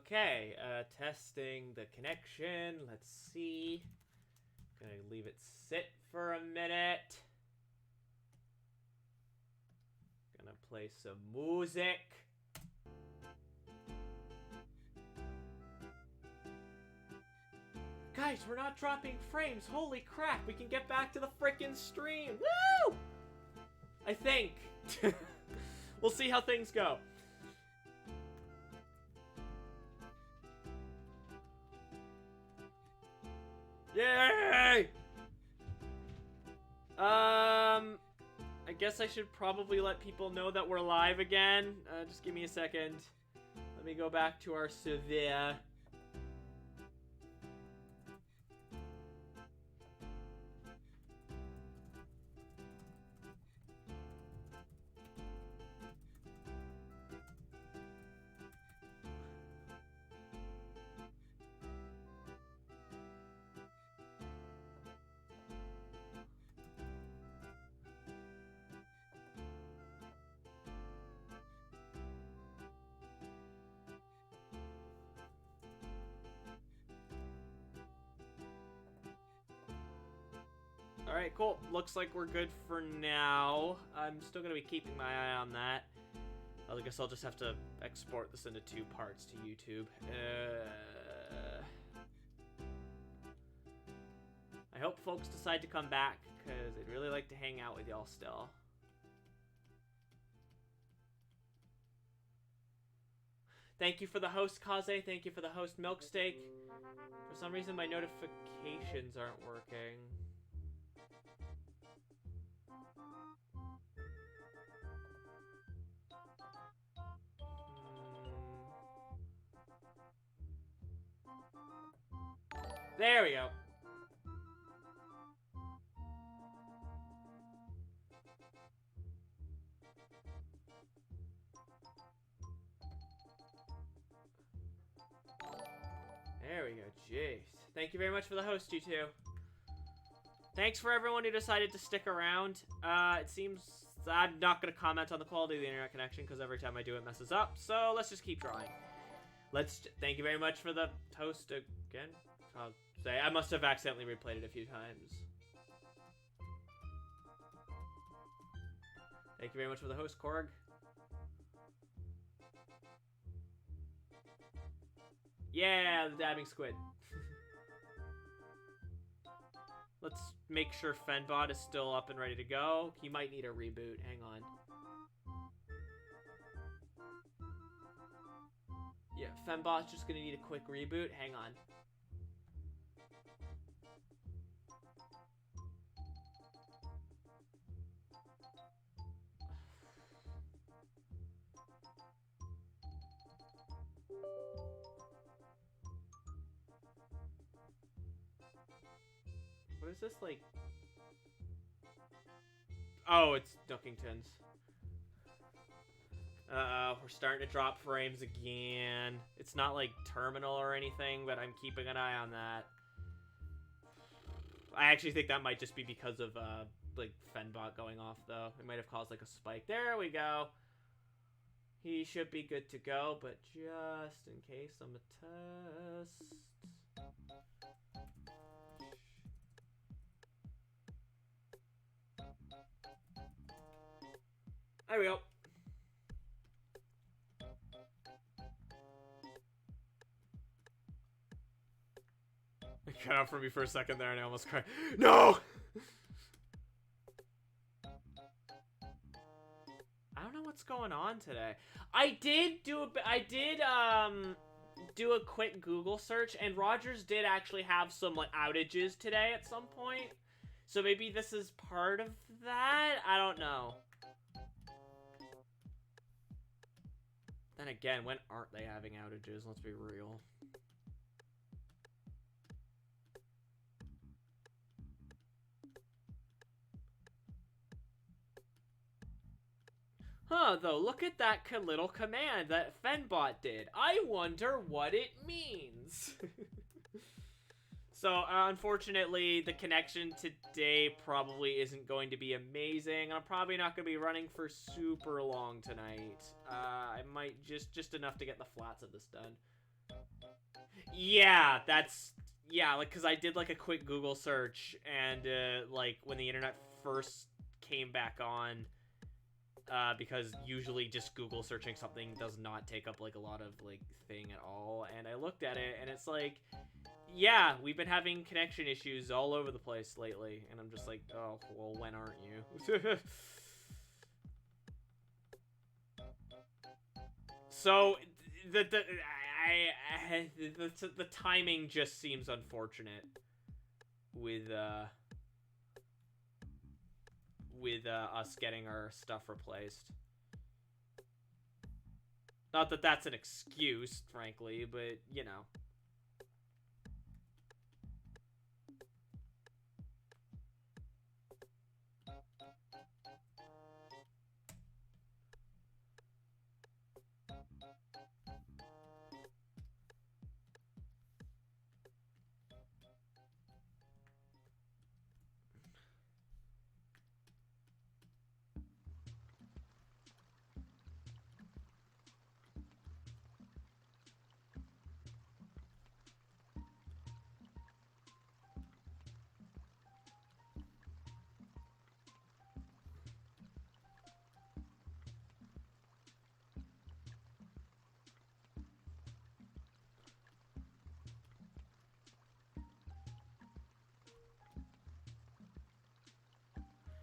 Okay, testing the connection. Let's see. Gonna leave it sit for a minute. Gonna play some music. Guys, we're not dropping frames. Holy crap, we can get back to the frickin' stream. Woo! I think. We'll see how things go. Yay! I guess I should probably let people know that we're live again. Just give me a second. Let me go back to our Sevilla. Alright, cool. Looks like we're good for now. I'm still going to be keeping my eye on that. I guess I'll just have to export this into 2 parts to YouTube. I hope folks decide to come back, because I'd really like to hang out with y'all still. Thank you for the host, Kaze. Thank you for the host, Milksteak. For some reason, my notifications aren't working. There we go. There we go. Jeez. Thank you very much for the host, you two. Thanks for everyone who decided to stick around. It seems I'm not going to comment on the quality of the internet connection because every time I do it messes up. So let's just keep trying. Thank you very much for the host again. I'll say I must have accidentally replayed it a few times. Thank you very much for the host, Korg. Yeah, the dabbing squid. Let's make sure Fenbot is still up and ready to go. He might need a reboot. Hang on. Yeah, Fembot's just gonna need a quick reboot. Hang on. What is this, like? Oh, it's Duckingtons. We're starting to drop frames again. It's not, like, terminal or anything, but I'm keeping an eye on that. I actually think that might just be because of, like, Fenbot going off, though. It might have caused, like, a spike. There we go. He should be good to go, but just in case, I'm a test. There we go. It cut out for me for a second there and I almost cried. No! I don't know what's going on today. I did do a quick Google search and Rogers did actually have some like outages today at some point. So maybe this is part of that? I don't know. Then again, when aren't they having outages? Let's be real. Huh, though, look at that little command that Fenbot did. I wonder what it means. So, unfortunately, the connection today probably isn't going to be amazing. I'm probably not going to be running for super long tonight. I might just enough to get the flats of this done. Yeah, that's... Yeah, like, because I did, like, a quick Google search, and, like, when the internet first came back on, because usually just Google searching something does not take up, like, a lot of, like, thing at all, and I looked at it, and it's like, yeah, we've been having connection issues all over the place lately, and I'm just like, oh, well, when aren't you? So, the timing just seems unfortunate with, us getting our stuff replaced. Not that that's an excuse, frankly, but, you know.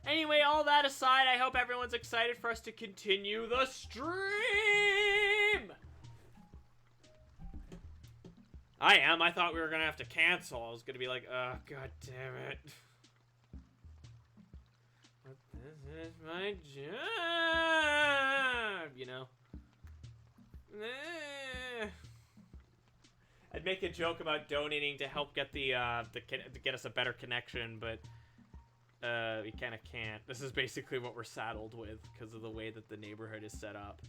Anyway, all that aside, I hope everyone's excited for us to continue the stream! I am. I thought we were gonna have to cancel. I was gonna be like, oh, god damn it. But this is my job, you know? I'd make a joke about donating to help get to get us a better connection, but we kind of can't. This is basically what we're saddled with because of the way that the neighborhood is set up.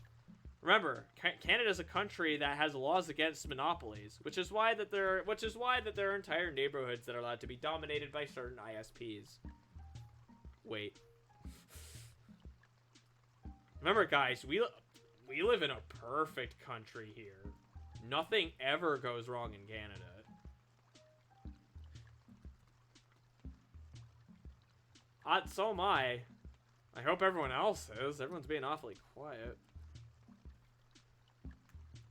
Remember, Canada's a country that has laws against monopolies, which is why that there are entire neighborhoods that are allowed to be dominated by certain ISPs. Wait. Remember, guys, we live in a perfect country here. Nothing ever goes wrong in Canada. So am I. I hope everyone else is. Everyone's being awfully quiet.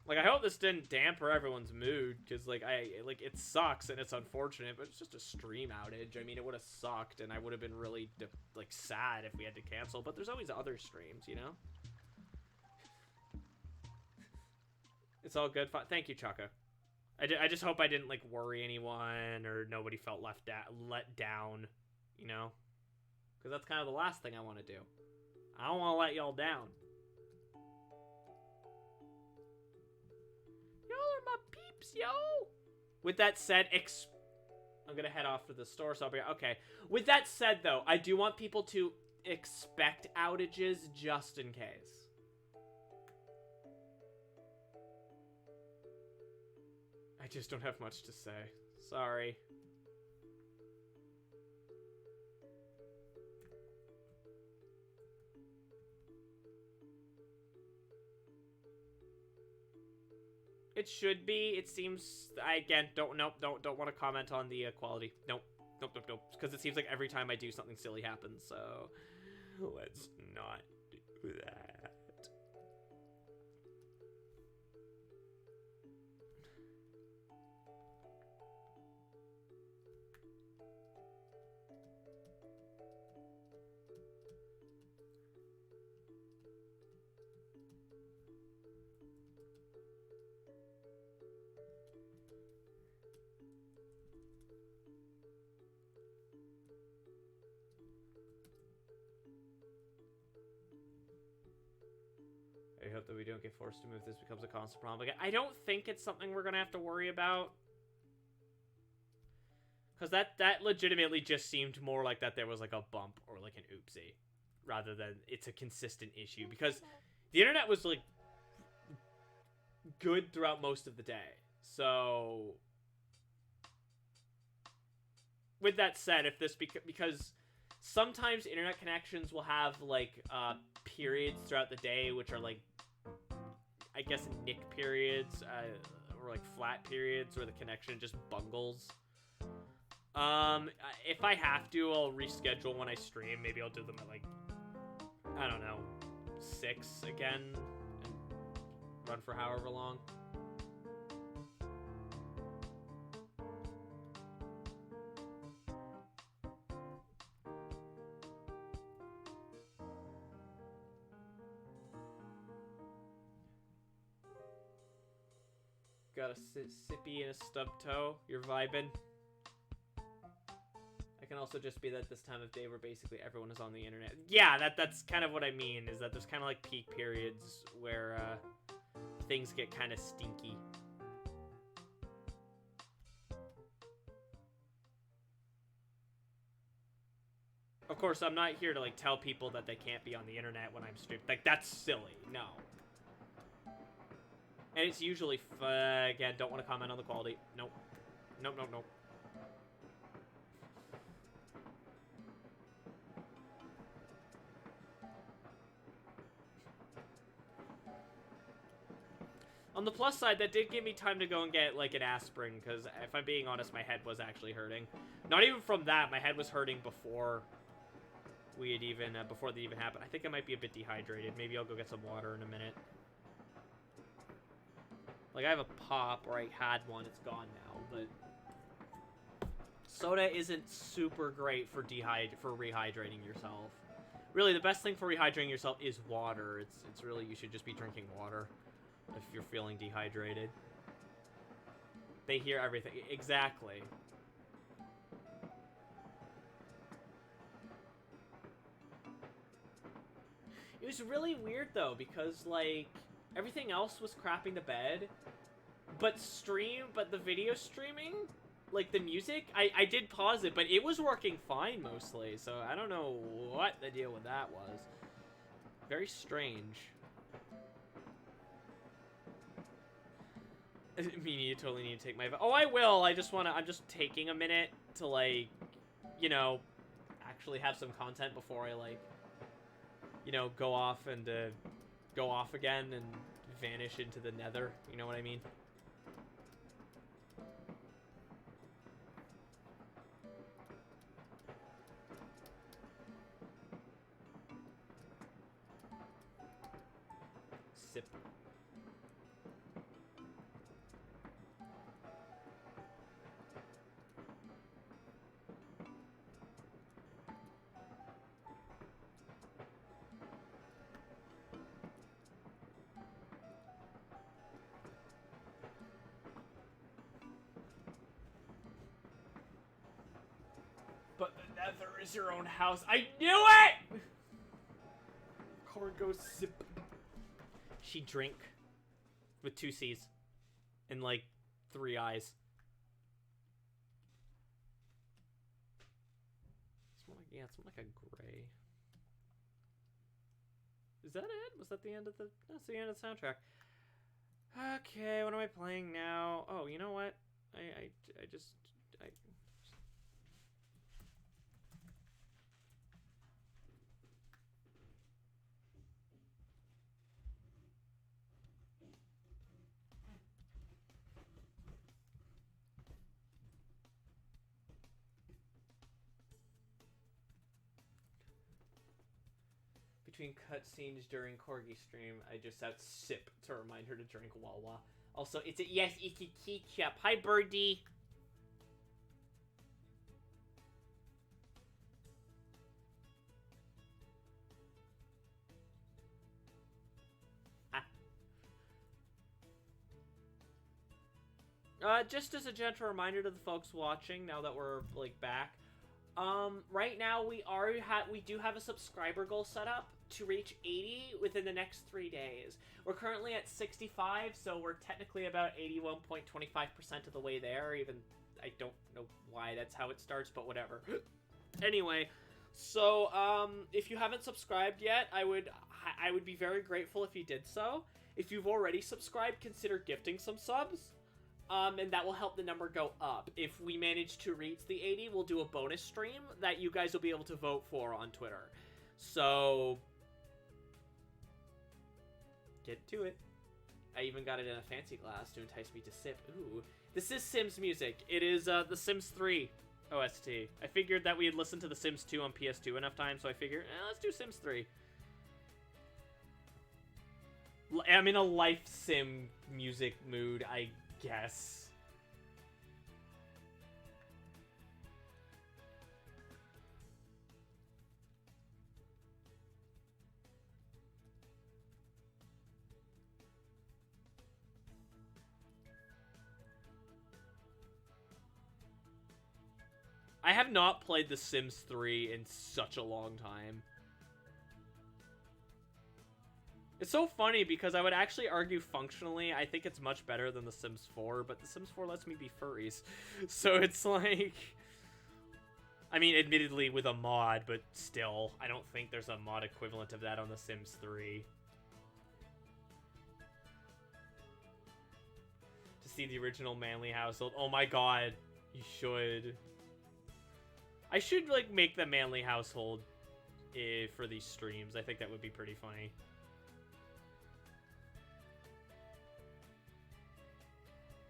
Like, I hope this didn't damper everyone's mood, because, like, it sucks, and it's unfortunate, but it's just a stream outage. I mean, it would have sucked, and I would have been really, like, sad if we had to cancel, but there's always other streams, you know? It's all good. Thank you, Chaka. I just hope I didn't, like, worry anyone, or nobody felt let down, you know? Because that's kind of the last thing I want to do. I don't want to let y'all down. Y'all are my peeps, yo! With that said, I'm gonna head off to the store, so I'll be... Okay. With that said, though, I do want people to expect outages just in case. I just don't have much to say. Sorry. It should be. It seems. Again, don't want to comment on the quality. Nope. Because it seems like every time I do something silly happens. So let's not do that. I hope that we don't get forced to move. This becomes a constant problem again. I don't think it's something we're gonna have to worry about, because that legitimately just seemed more like that there was like a bump or like an oopsie, rather than it's a consistent issue. Because the internet was like good throughout most of the day. So with that said, if this because sometimes internet connections will have like periods throughout the day which are like, I guess, nick periods, or like flat periods where the connection just bungles. If I have to, I'll reschedule when I stream. Maybe I'll do them at like, I don't know, 6 again and run for however long. Got a sippy and a stub toe. You're vibing. I can also just be that this time of day where basically everyone is on the internet. Yeah, that's kind of what I mean, is that there's kind of like peak periods where things get kind of stinky. Of course, I'm not here to like tell people that they can't be on the internet when I'm streaming. Like, that's silly. No. And it's usually, again, don't want to comment on the quality. Nope. Nope, nope, nope. On the plus side, that did give me time to go and get, like, an aspirin, because if I'm being honest, my head was actually hurting. Not even from that, my head was hurting before we had even, before that even happened. I think I might be a bit dehydrated. Maybe I'll go get some water in a minute. Like, I have a pop, or I had one, it's gone now, but soda isn't super great for rehydrating yourself. Really, the best thing for rehydrating yourself is water. It's really, you should just be drinking water if you're feeling dehydrated. They hear everything. Exactly. It was really weird, though, because, like, everything else was crapping to bed, but the video streaming, like the music, I did pause it, but it was working fine mostly, so I don't know what the deal with that was. Very strange. You totally need to take my... Oh, I will! I'm just taking a minute to, like, you know, actually have some content before I, like, you know, go off again and vanish into the nether, you know what I mean? Sip. But the nether is your own house. I knew it! Corn goes sip. She drink. With 2 C's. And, like, 3 eyes. It's more like, yeah, it's more like a gray. Is that it? Was that the end of the... That's the end of the soundtrack. Okay, what am I playing now? Oh, you know what? I between cutscenes during Corgi stream, I just have sip to remind her to drink Wawa. Also, it's a yes, it's a ketchup. Hi, Birdie. Just as a gentle reminder to the folks watching, now that we're like back, right now we do have a subscriber goal set up to reach 80 within the next 3 days. We're currently at 65, so we're technically about 81.25% of the way there. Even I don't know why that's how it starts, but whatever. Anyway, so if you haven't subscribed yet, I would be very grateful if you did so. If you've already subscribed, consider gifting some subs. And that will help the number go up. If we manage to reach the 80, we'll do a bonus stream that you guys will be able to vote for on Twitter. So, get to it. I even got it in a fancy glass to entice me to sip. Ooh. This is Sims music. It is the Sims 3 OST. I figured that we had listened to the Sims 2 on PS2 enough times, so I figured, let's do Sims 3. I'm in a life sim music mood, I guess. I have not played The Sims 3 in such a long time. It's so funny because I would actually argue functionally, I think it's much better than The Sims 4, but The Sims 4 lets me be furries. So it's like... I mean, admittedly with a mod, but still, I don't think there's a mod equivalent of that on The Sims 3. To see the original Manly household. Oh my god, you should. I should, like, make the Manly household for these streams. I think that would be pretty funny.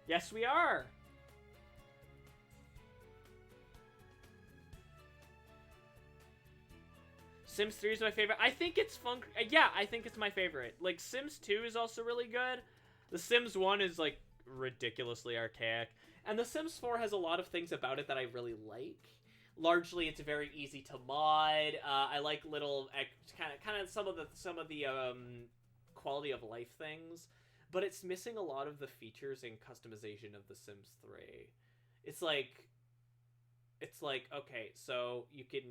Yes, we are! Sims 3 is my favorite. I think it's fun. Yeah, I think it's my favorite. Like, Sims 2 is also really good. The Sims 1 is, like, ridiculously archaic. And The Sims 4 has a lot of things about it that I really like. Largely, it's very easy to mod. I like little kind of some of the quality of life things, but it's missing a lot of the features and customization of The Sims 3. It's like, okay, so you can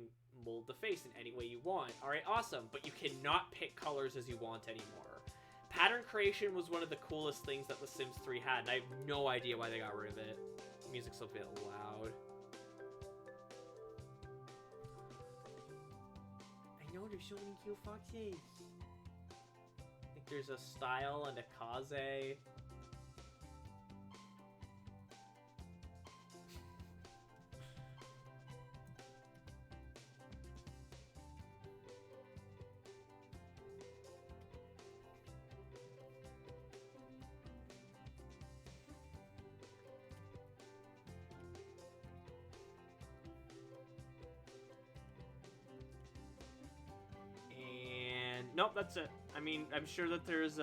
mold the face in any way you want. All right, awesome, but you cannot pick colors as you want anymore. Pattern creation was one of the coolest things that The Sims 3 had, and I have no idea why they got rid of it. The music's a bit loud. There's so many cute foxes. I think there's a Style and a Kaze. Nope, that's it. I mean, I'm sure that there's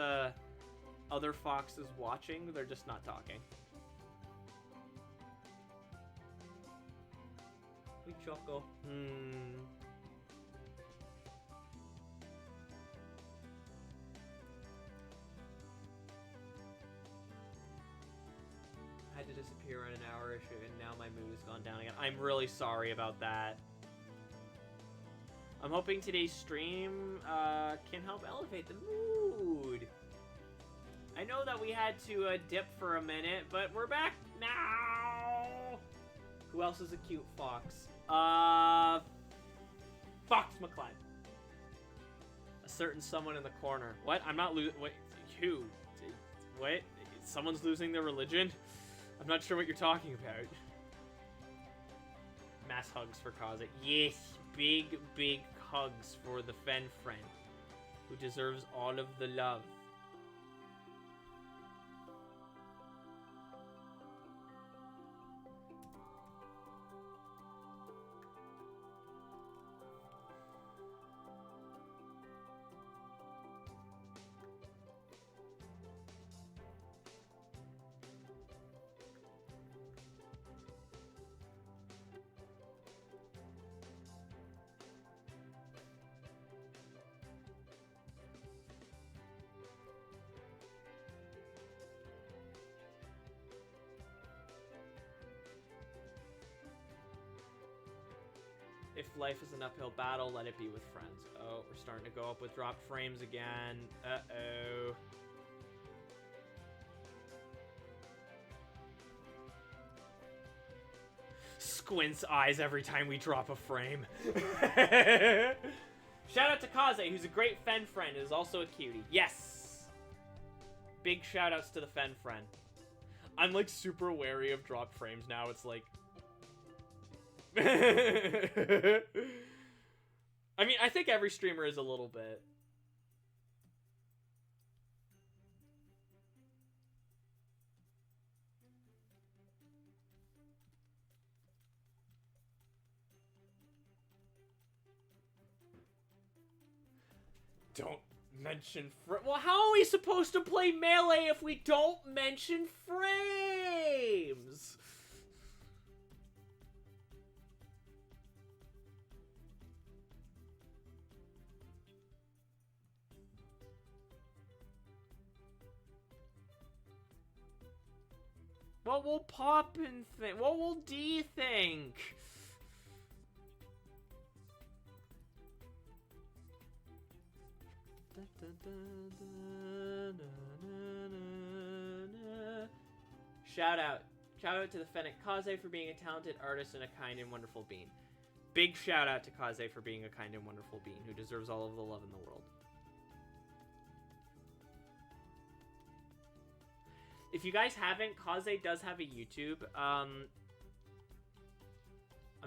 other foxes watching. They're just not talking. We Choco. I had to disappear on an hour issue, and now my mood has gone down again. I'm really sorry about that. I'm hoping today's stream can help elevate the mood. I know that we had to dip for a minute, but we're back now. Who else is a cute fox? Fox McClad. A certain someone in the corner. What? I'm not losing. Wait, who? What? Someone's losing their religion? I'm not sure what you're talking about. Mass hugs for Kaze. Yes, big hugs for the Fen friend, who deserves all of the love. If life is an uphill battle, let it be with friends. Oh, we're starting to go up with dropped frames again. Uh-oh. Squints eyes every time we drop a frame. Shout out to Kaze, who's a great Fen friend and is also a cutie. Yes! Big shout outs to the Fen friend. I'm like super wary of dropped frames now. It's like... I mean, I think every streamer is a little bit. Don't mention well, how are we supposed to play Melee if we don't mention frames? What will Poppin think? What will D think? Shout out to the Fennec Kaze for being a talented artist and a kind and wonderful being. Big shout out to Kaze for being a kind and wonderful being who deserves all of the love in the world. If you guys haven't, Kaze does have a YouTube. I'm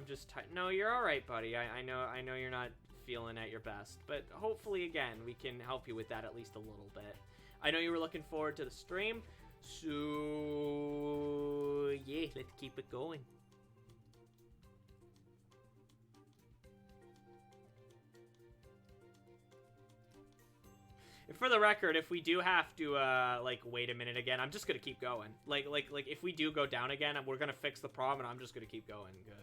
just no, you're all right, buddy. I know you're not feeling at your best, but hopefully again we can help you with that at least a little bit. I know you were looking forward to the stream, so yeah, let's keep it going. And for the record, if we do have to like wait a minute again, I'm just gonna keep going. Like if we do go down again, we're gonna fix the problem, and I'm just gonna keep going because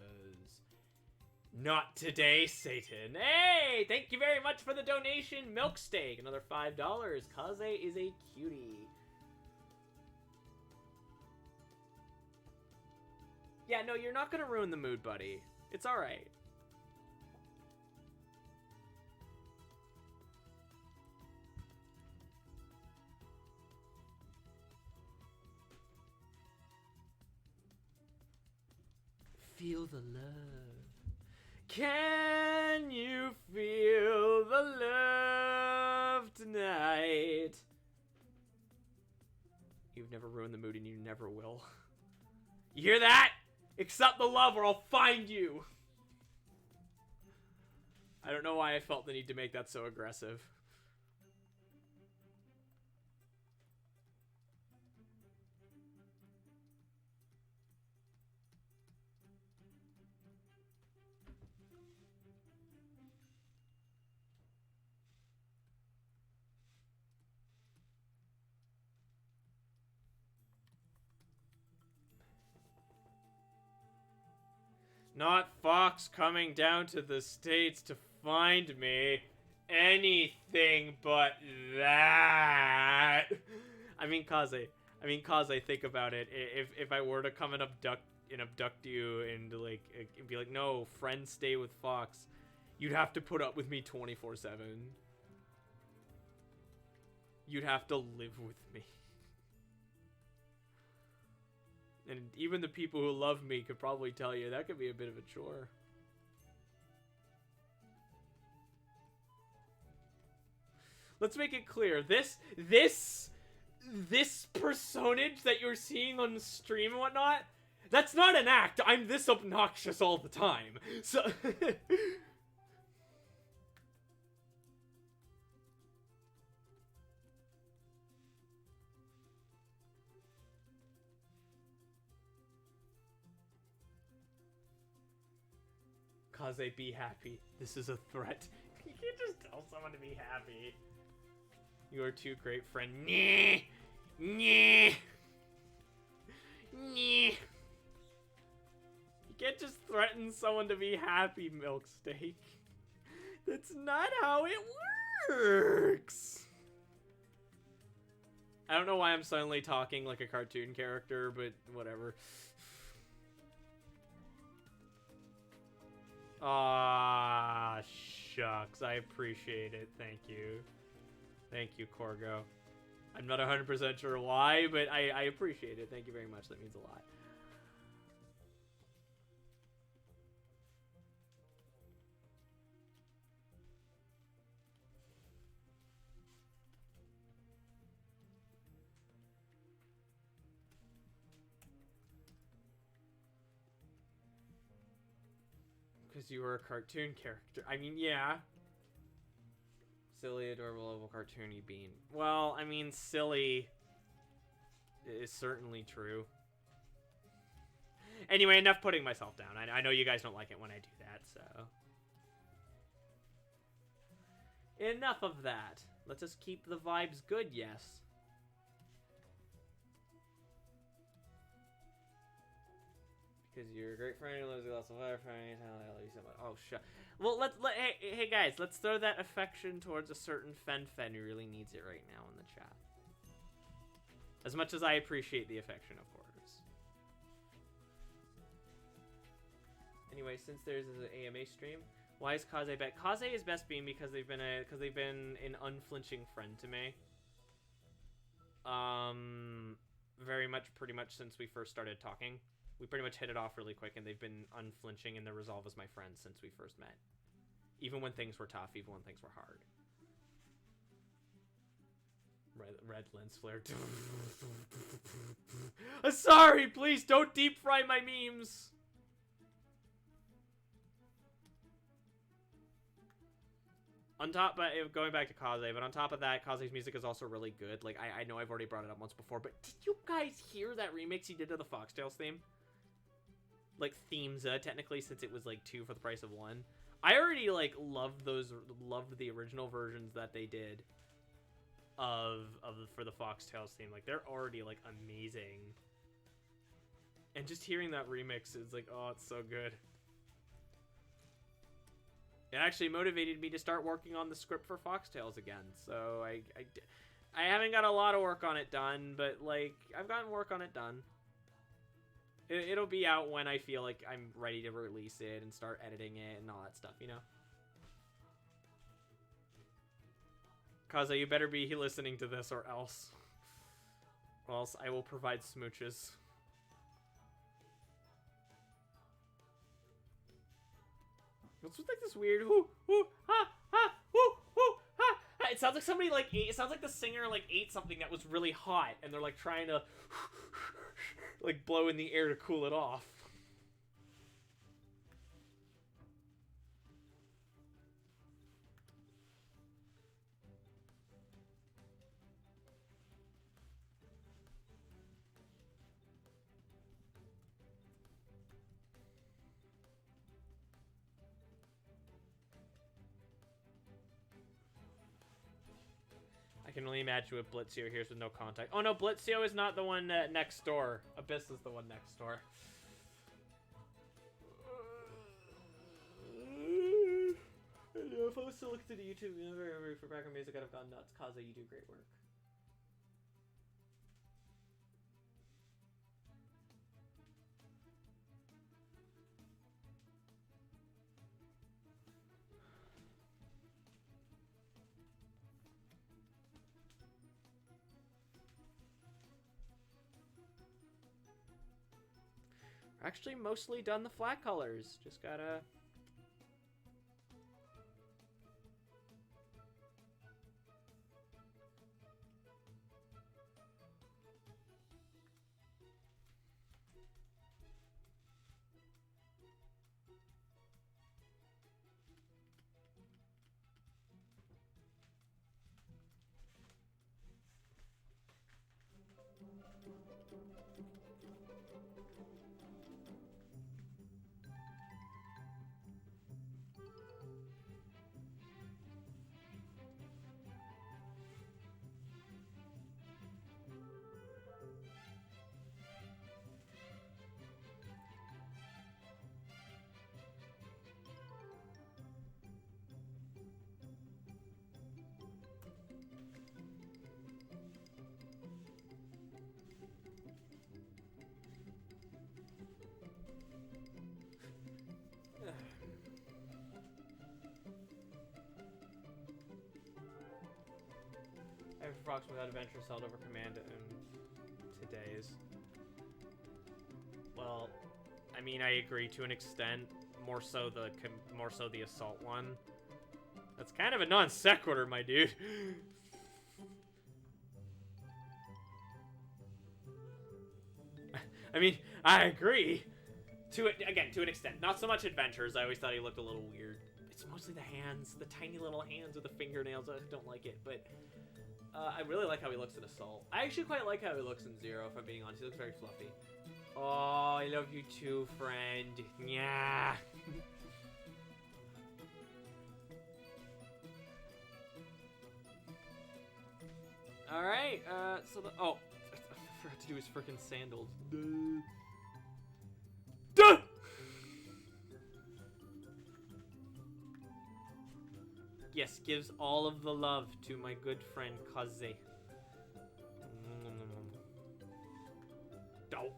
not today, Satan. Hey, thank you very much for the donation, Milk Steak, another $5. Kaze is a cutie. Yeah, no, you're not gonna ruin the mood, buddy. It's all right. Feel the love. Can you feel the love tonight? You've never ruined the mood and you never will. You hear that? Accept the love or I'll find you. I don't know why I felt the need to make that so aggressive. Not Fox coming down to the States to find me. Anything but that. I mean, Kaze, think about it. If I were to come and abduct you and like be like, no, friends stay with Fox, you'd have to put up with me 24/7. You'd have to live with me. And even the people who love me could probably tell you that could be a bit of a chore. Let's make it clear. This personage that you're seeing on the stream and whatnot, that's not an act. I'm this obnoxious all the time. So Kaze, be happy. This is a threat. You can't just tell someone to be happy. You are too great, friend. Nyeh! Nyeh! Nyeh! You can't just threaten someone to be happy, Milk Steak. That's not how it works! I don't know why I'm suddenly talking like a cartoon character, but whatever. Ah, shucks. I appreciate it. Thank you. Thank you, Corgo. I'm not 100% sure why, but I appreciate it. Thank you very much. That means a lot. Because you were a cartoon character. I mean, yeah. Silly, adorable, little cartoony bean. Well, I mean, silly is certainly true. Anyway, enough putting myself down. I know you guys don't like it when I do that, so. Enough of that. Let's just keep the vibes good, yes. Because you're a great friend who loves you lots of fire friend. I love you so much. Oh, shit. Well, hey guys, let's throw that affection towards a certain Fen who really needs it right now in the chat. As much as I appreciate the affection, of course. Anyway, since there's an AMA stream, why is Kaze back? Kaze is best being because they've been an unflinching friend to me. Pretty much since we first started talking. We pretty much hit it off really quick, and they've been unflinching in their resolve as my friends since we first met. Even when things were tough, even when things were hard. Red lens flare. Sorry, please don't deep fry my memes. On top, but going back to Kaze, but on top of that, Kaze's music is also really good. Like, I know I've already brought it up once before, but did you guys hear that remix he did to the Foxtails theme? Like, themes, technically, since it was, like, 2 for the price of 1. I already, like, loved the original versions that they did for the Foxtails theme. Like, they're already, like, amazing. And just hearing that remix is like, oh, it's so good. It actually motivated me to start working on the script for Foxtails again. So I haven't got a lot of work on it done, but like I've gotten work on it done. It'll be out when I feel like I'm ready to release it and start editing it and all that stuff, you know? Kaza, you better be listening to this or else. Or else I will provide smooches. What's with like this weird whoo whoo ha ha whoo whoo ha? It sounds like somebody like it sounds like the singer like ate something that was really hot and they're like trying to like blow in the air to cool it off. I can only imagine what Blitzio hears with no contact. Oh no, Blitzio is not the one next door. Abyss is the one next door. If I was to look to the YouTube for background music, I'd have gone nuts. Kaza, you do great work. Actually, mostly done the flat colors. Just gotta... Every Frogs Without Adventure held over command in today's. Well, I mean, I agree to an extent. More so the assault one. That's kind of a non sequitur, my dude. I mean, I agree. To an extent. Not so much adventures. I always thought he looked a little weird. It's mostly the hands, the tiny little hands with the fingernails. I don't like it, but I really like how he looks in Assault. I actually quite like how he looks in Zero, if I'm being honest. He looks very fluffy. Oh, I love you too, friend. Yeah. Alright, so the... Oh, I forgot to do his freaking sandals. Duh! Yes, gives all of the love to my good friend Kaze. Oh.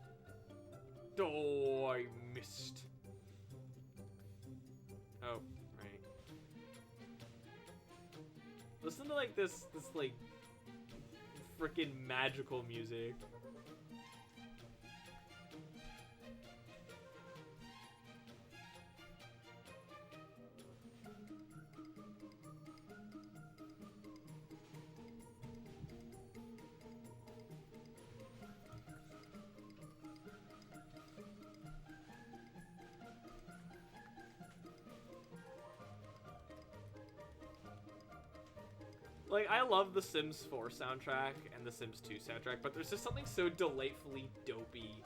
Oh, I missed. Oh, right. Listen to like this like freaking magical music. Like, I love the Sims 4 soundtrack and the Sims 2 soundtrack, but there's just something so delightfully dopey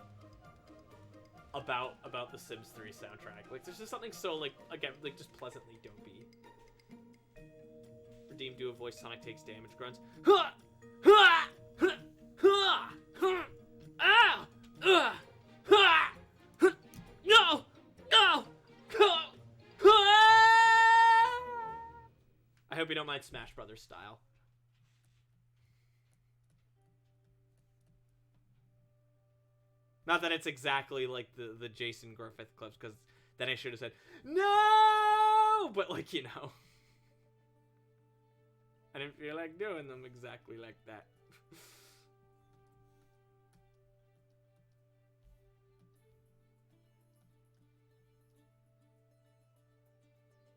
about the Sims 3 soundtrack. Like, there's just something so, like, again, like, just pleasantly dopey. Redeem, do a voice, Sonic takes damage, grunts. Ha! Ha! Ha! Ha! Ha! Ah! Ha! No! No! I hope you don't mind Smash Brothers style. Not that it's exactly like the Jason Griffith clips, because then I should have said, no! But, like, you know. I didn't feel like doing them exactly like that.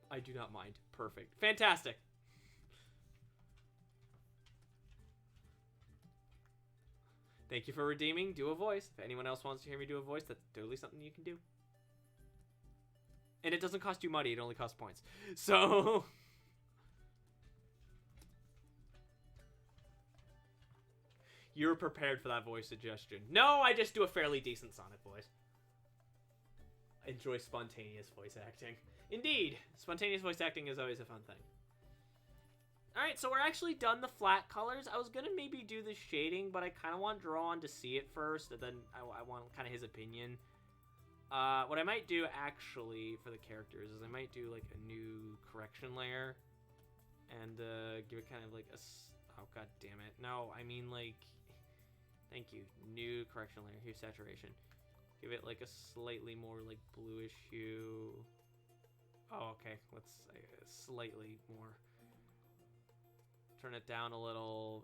I do not mind. Perfect. Fantastic. Thank you for redeeming. Do a voice. If anyone else wants to hear me do a voice, that's totally something you can do. And it doesn't cost you money. It only costs points. So... You're prepared for that voice suggestion. No, I just do a fairly decent Sonic voice. Enjoy spontaneous voice acting. Indeed, spontaneous voice acting is always a fun thing. Alright, so we're actually done the flat colors. I was going to maybe do the shading, but I kind of want Drawn to see it first, and then I want kind of his opinion. What I might do, actually, for the characters is I might do, like, a new correction layer, and give it kind of, like, a... Oh, god damn it. No, I mean, like... Thank you. New correction layer. Hue saturation. Give it, like, a slightly more, like, bluish hue... Oh, okay. Let's slightly more. Turn it down a little.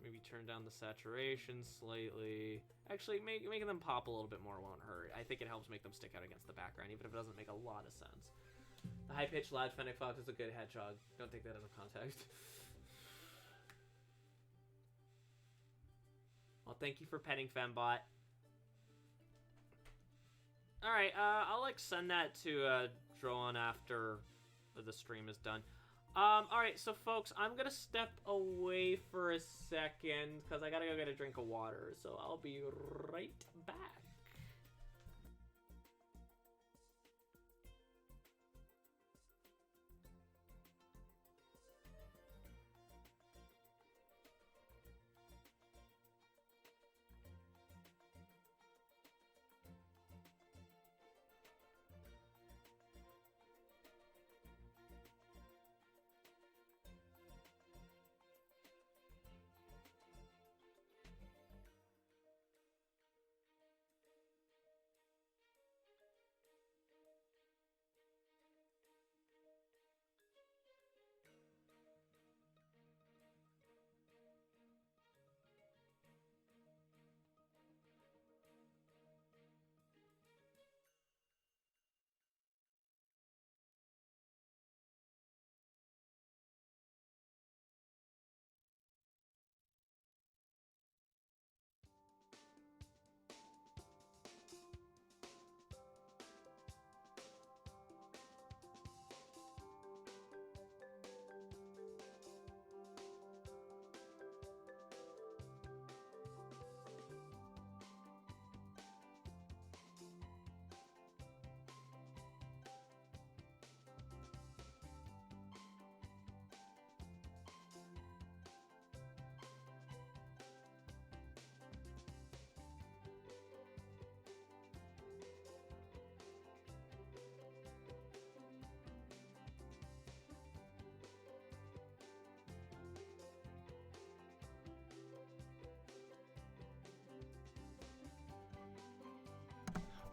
Maybe turn down the saturation slightly. Actually, making them pop a little bit more won't hurt. I think it helps make them stick out against the background, even if it doesn't make a lot of sense. The high-pitched, loud Fennec Fox is a good hedgehog. Don't take that out of context. Well, thank you for petting Fembot. Alright, I'll, like, send that to, Drawn after the stream is done. Alright, so folks, I'm gonna step away for a second, because I gotta go get a drink of water, so I'll be right back.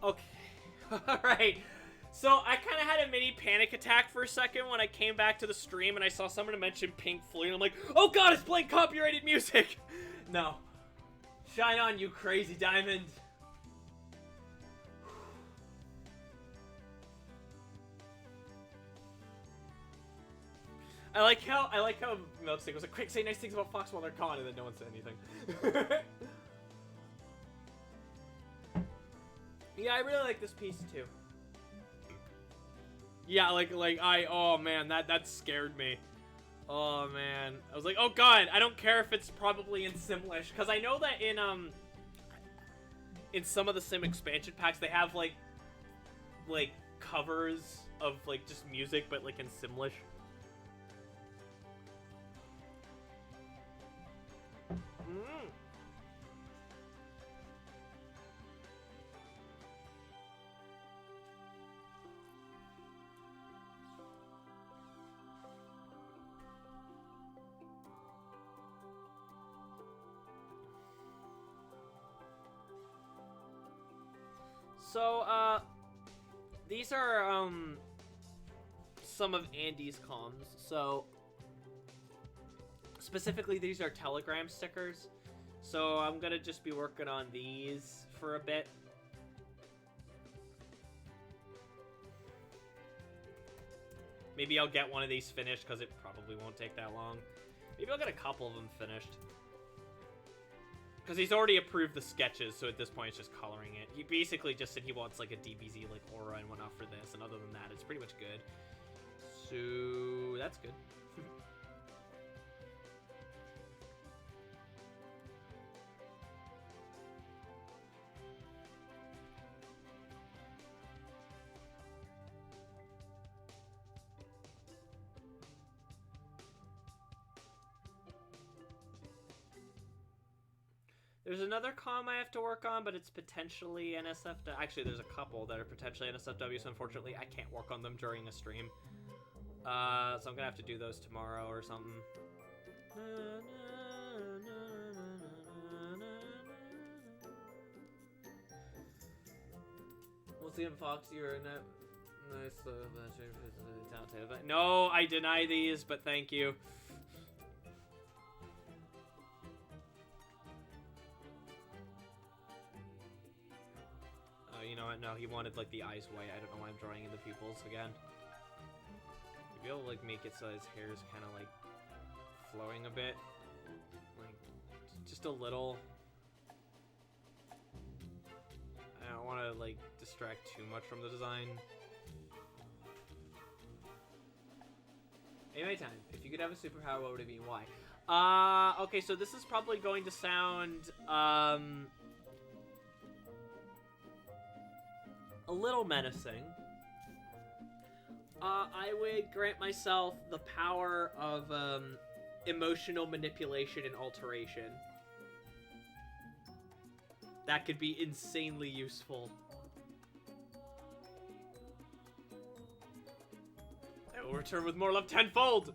Okay. Alright. So, I kind of had a mini panic attack for a second when I came back to the stream and I saw someone mention Pink Floyd, and I'm like, oh god, it's playing copyrighted music! No. Shine on, you crazy diamond. I like how Milkstick was like, quick, say nice things about Fox while they're gone, and then no one said anything. Yeah, I really like this piece too. Yeah, oh man, that scared me. Oh man, I was like, oh god, I don't care if it's probably in Simlish, because I know that in some of the Sim expansion packs they have like covers of like just music, but like in Simlish. So, these are, some of Andy's comms. So, specifically, these are Telegram stickers. So, I'm gonna just be working on these for a bit. Maybe I'll get one of these finished, because it probably won't take that long. Maybe I'll get a couple of them finished. Because he's already approved the sketches, so at this point it's just coloring it. He basically just said he wants like a DBZ like aura and whatnot for this, and other than that, it's pretty much good. So that's good. There's another comm I have to work on, but it's potentially NSFW. Actually, there's a couple that are potentially NSFW, so unfortunately I can't work on them during a stream. So I'm gonna have to do those tomorrow or something. We'll see him, Fox. You're a nice talented. No, I deny these, but thank you. You know what? No, he wanted like the eyes white. I don't know why I'm drawing in the pupils again. Maybe I'll like make it so his hair is kind of like flowing a bit, like just a little. I don't want to like distract too much from the design. Anyway, time. If you could have a superpower, what would it be? Why? Okay, so this is probably going to sound a little menacing. I would grant myself the power of emotional manipulation and alteration. That could be insanely useful. I will return with more love tenfold!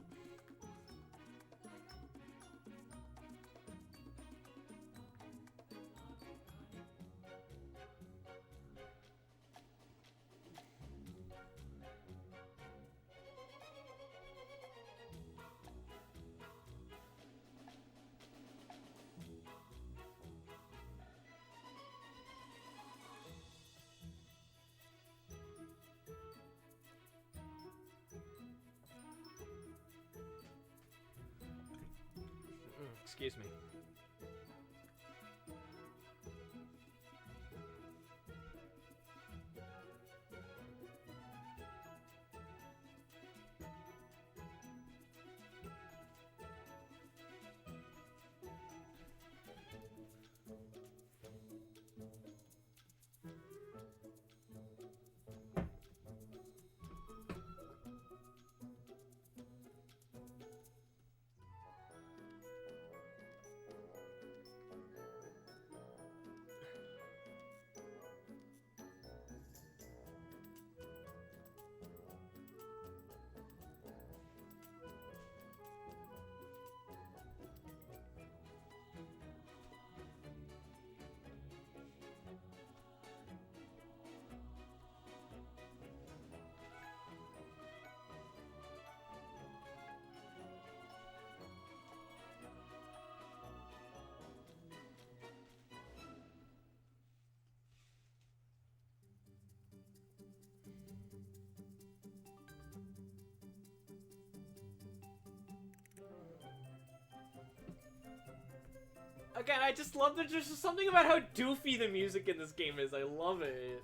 Excuse me. Again, I just love that there's just something about how doofy the music in this game is. I love it.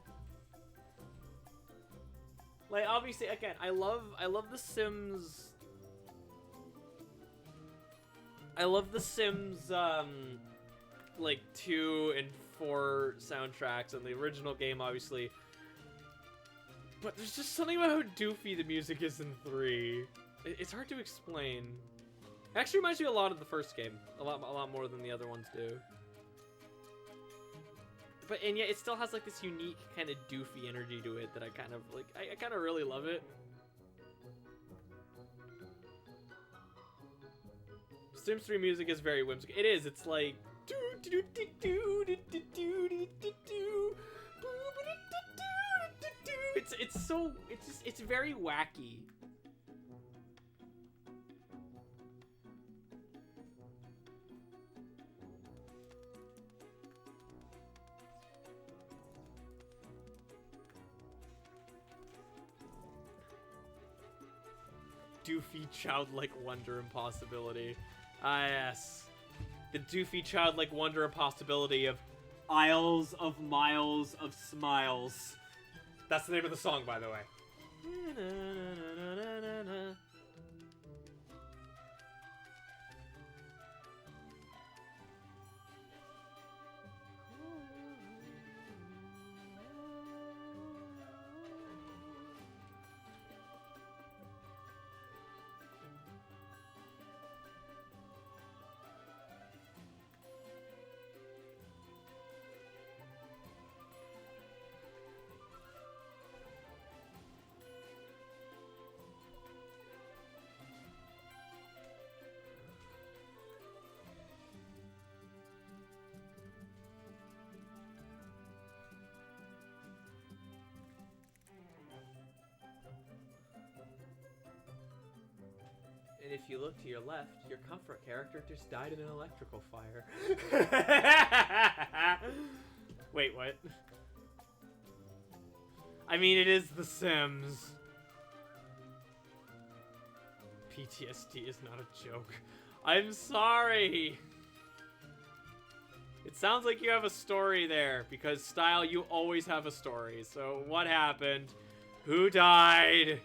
Like, obviously, again, I love The Sims. I love The Sims, like, 2 and 4 soundtracks, and the original game, obviously. But there's just something about how doofy the music is in 3. It's hard to explain. It actually reminds me a lot of the first game. A lot more than the other ones do. But, and yet, it still has, like, this unique kind of doofy energy to it that I kind of, like, I kind of really love it. Sims 3 music is very whimsical. It is. It's like... It's very wacky. Doofy childlike wonder and possibility. Ah, yes. The doofy childlike wonder and possibility of Isles of Miles of Smiles. That's the name of the song, by the way. And if you look to your left, your comfort character just died in an electrical fire. Wait, what? I mean, it is The Sims. PTSD is not a joke. I'm sorry. It sounds like you have a story there, because, Style, you always have a story. So, what happened? Who died?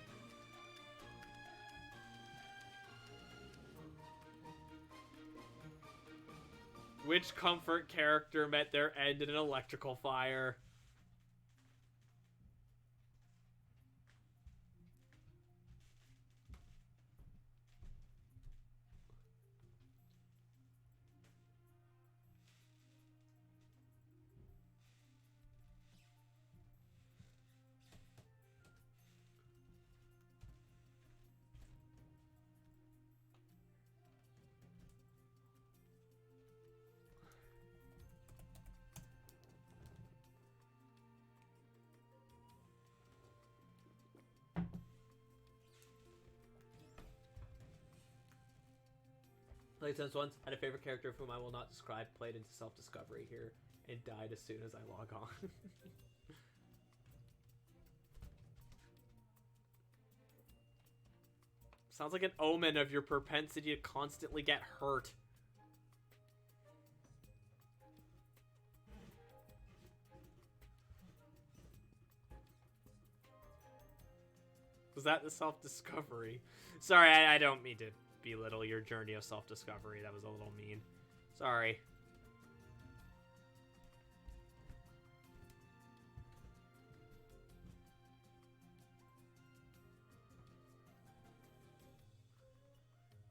Which comfort character met their end in an electrical fire? Played Sims once, had a favorite character of whom I will not describe, played into self-discovery here, and died as soon as I log on. Sounds like an omen of your propensity to constantly get hurt. Was that the self-discovery? Sorry, I don't mean to belittle your journey of self-discovery. That was a little mean. Sorry.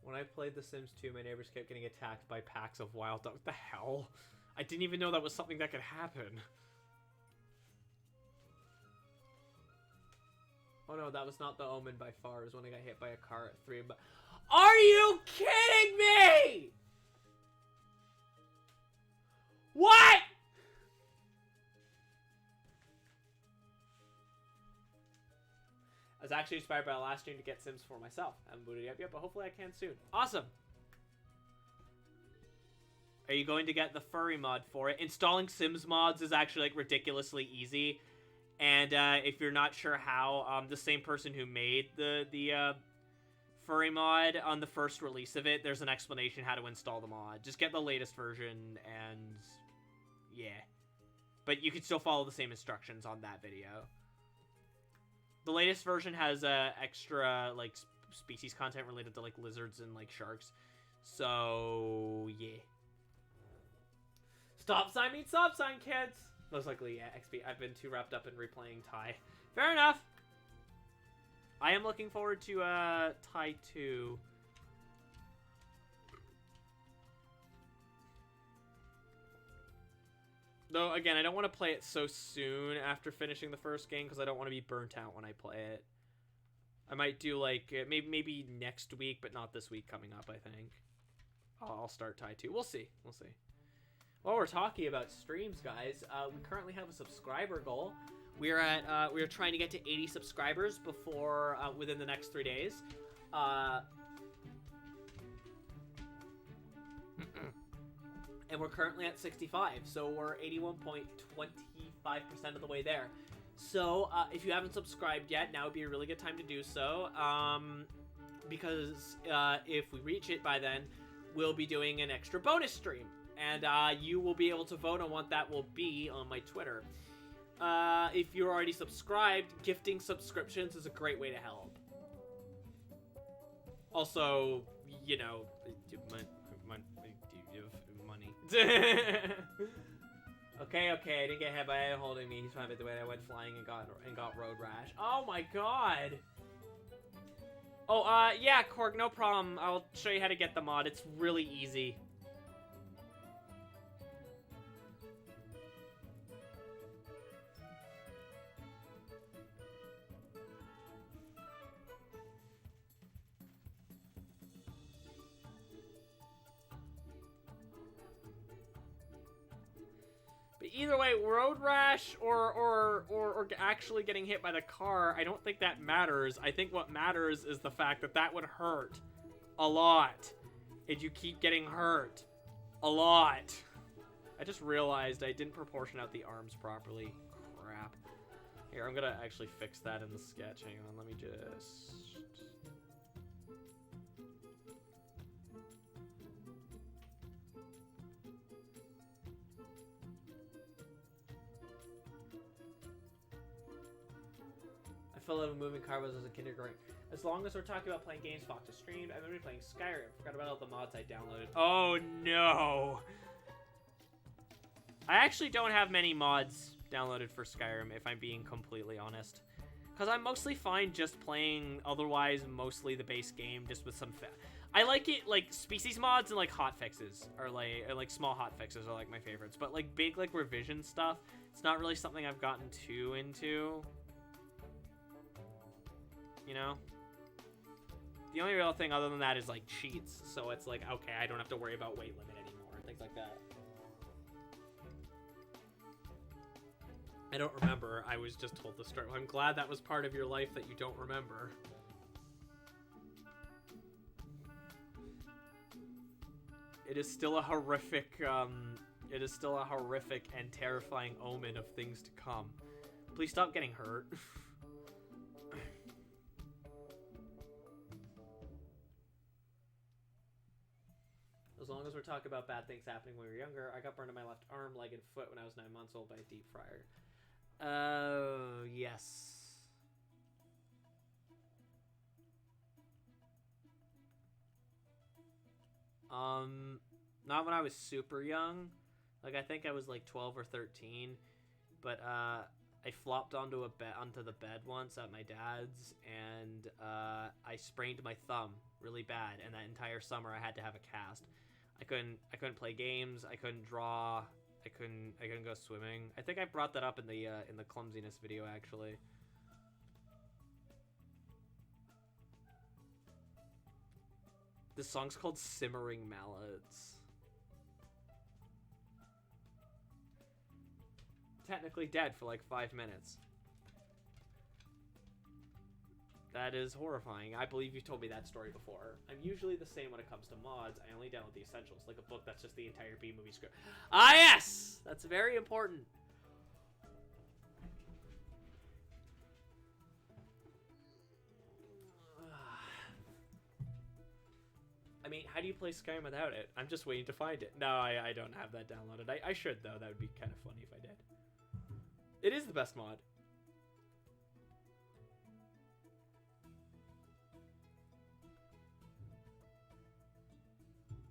When I played The Sims 2, my neighbors kept getting attacked by packs of wild dogs. What the hell? I didn't even know that was something that could happen. Oh no, that was not the omen by far. It was when I got hit by a car at 3. But are you kidding me? What? I was actually inspired by the last stream to get Sims 4 myself. I haven't booted it up yet, but hopefully I can soon. Awesome. Are you going to get the furry mod for it? Installing Sims mods is actually like ridiculously easy. And if you're not sure how, the same person who made the furry mod on the first release of it. There's an explanation how to install the mod. Just get the latest version, and yeah. But you can still follow the same instructions on that video. The latest version has extra like species content related to like lizards and like sharks. So yeah. Stop sign means stop sign, kids. Most likely, yeah. XP. I've been too wrapped up in replaying Tai. Fair enough. I am looking forward to Tai 2. Though, again, I don't want to play it so soon after finishing the first game because I don't want to be burnt out when I play it. I might do, like, maybe next week, but not this week coming up, I think. I'll start Tai 2. We'll see. We'll see. While we're talking about streams, guys, we currently have a subscriber goal. We're trying to get to 80 subscribers before, within the next 3 days. And we're currently at 65, so we're 81.25% of the way there. So, if you haven't subscribed yet, now would be a really good time to do so, because if we reach it by then, we'll be doing an extra bonus stream, and you will be able to vote on what that will be on my Twitter. If you're already subscribed, gifting subscriptions is a great way to help. Also, you know, money. Okay, I didn't get hit by it holding me. He's fine by the way I went flying and got road rash. Oh my god! Oh, yeah, Korg, no problem. I'll show you how to get the mod. It's really easy. But either way, road rash or actually getting hit by the car, I don't think that matters. I think what matters is the fact that that would hurt a lot if you keep getting hurt a lot. I just realized I didn't proportion out the arms properly. Crap. Here, I'm gonna actually fix that in the sketch. Hang on, let me just... I fell out of moving car was as a kindergarten. As long as we're talking about playing games Fox has streamed, I've been playing Skyrim. Forgot about all the mods I downloaded. Oh no! I actually don't have many mods downloaded for Skyrim, if I'm being completely honest. Because I'm mostly fine just playing, otherwise, mostly the base game, just with some... I like it, like, species mods and, like, hotfixes, or like, small hotfixes are, like, my favorites. But, like, big, like, revision stuff, it's not really something I've gotten too into. You know? The only real thing other than that is, like, cheats. So it's like, okay, I don't have to worry about weight limit anymore, and things like that. I don't remember. I was just told the story. I'm glad that was part of your life that you don't remember. It is still a horrific, it is still a horrific and terrifying omen of things to come. Please stop getting hurt. As long as we're talking about bad things happening when we were younger, I got burned on my left arm, leg, and foot when I was 9 months old by a deep fryer. Oh, yes. Not when I was super young. Like, I think I was like 12 or 13. But, I flopped onto the bed once at my dad's, and, I sprained my thumb really bad, and that entire summer I had to have a cast. I couldn't play games, I couldn't draw, I couldn't go swimming. I think I brought that up in the clumsiness video, actually. This song's called Simmering Mallets. Technically dead for like 5 minutes. That is horrifying. I believe you've told me that story before. I'm usually the same when it comes to mods. I only download the essentials, like a book that's just the entire B-movie script. Ah, yes! That's very important. how do you play Skyrim without it? I'm just waiting to find it. No, I don't have that downloaded. I should, though. That would be kind of funny if I did. It is the best mod.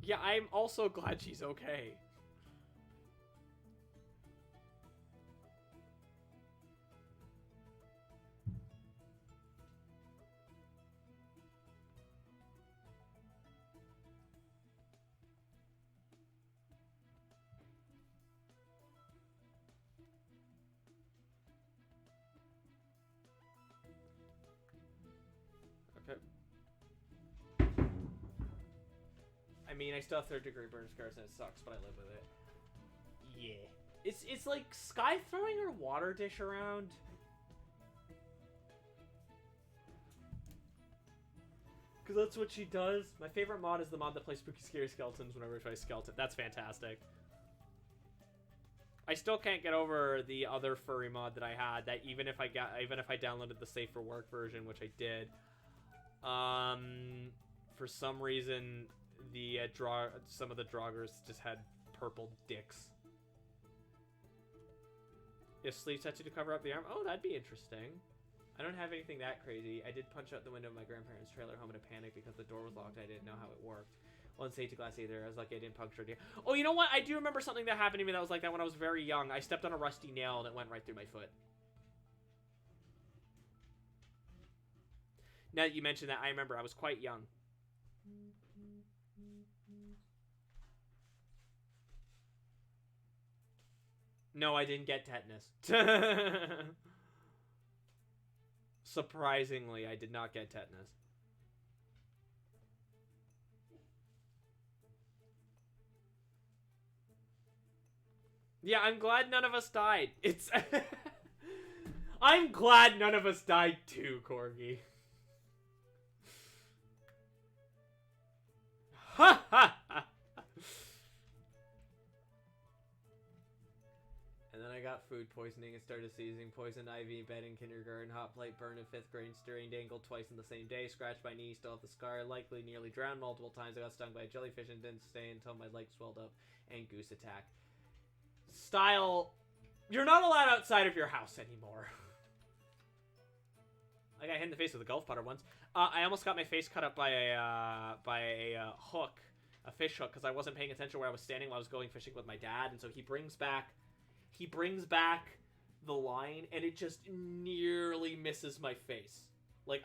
Yeah, I'm also glad she's okay. Okay. I mean, I still have third-degree burn scars and it sucks, but I live with it. Yeah. It's like Sky throwing her water dish around. Because that's what she does. My favorite mod is the mod that plays Spooky Scary Skeletons whenever I try Skeleton. That's fantastic. I still can't get over the other furry mod that I had. That even if I downloaded the Safe for Work version, which I did, for some reason the some of the Draugrs just had purple dicks. If sleeve tattoo to cover up the arm, oh, that'd be interesting. I don't have anything that crazy. I did punch out the window of my grandparents' trailer home in a panic because the door was locked. I didn't know how it worked. Wasn't safe to glass either. I was lucky I didn't puncture it. Oh, you know what? I do remember something that happened to me that was like that when I was very young. I stepped on a rusty nail and it went right through my foot. Now that you mentioned that, I remember I was quite young. No, I didn't get tetanus. Surprisingly, I did not get tetanus. Yeah, I'm glad none of us died. It's... I'm glad none of us died too, Corgi. Ha ha ha! And then I got food poisoning and started seizing, poison ivy, bed in kindergarten, hot plate burn in 5th grade, strained ankle twice in the same day, scratched my knee, still have the scar, likely nearly drowned multiple times. I got stung by a jellyfish and didn't stay until my leg swelled up, and goose attack. Style, you're not allowed outside of your house anymore. I got hit in the face with a golf putter once. I almost got my face cut up by a hook, a fish hook, because I wasn't paying attention where I was standing while I was going fishing with my dad, and so he brings back the line, and it just nearly misses my face. Like,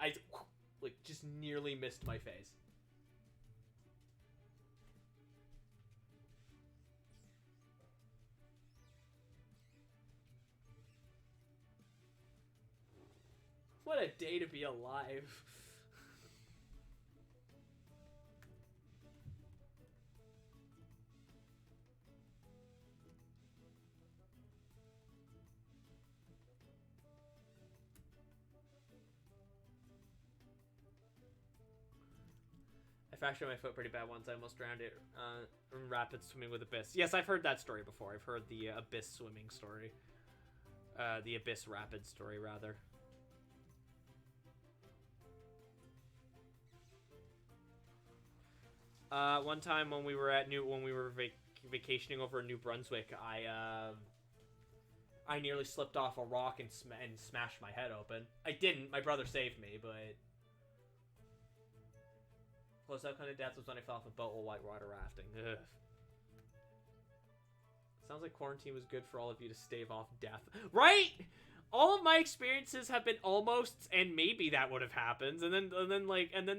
just nearly missed my face. What a day to be alive. I fractured my foot pretty bad once. I almost drowned it in rapid swimming with Abyss. Yes, I've heard that story before. I've heard the Abyss swimming story. The Abyss rapid story, rather. One time when we were vacationing over in New Brunswick, I nearly slipped off a rock and smashed my head open. I didn't. My brother saved me, but close out kind of death was when I fell off a boat while whitewater rafting. Ugh. Sounds like quarantine was good for all of you to stave off death, right? All of my experiences have been almost, and maybe that would have happened, and then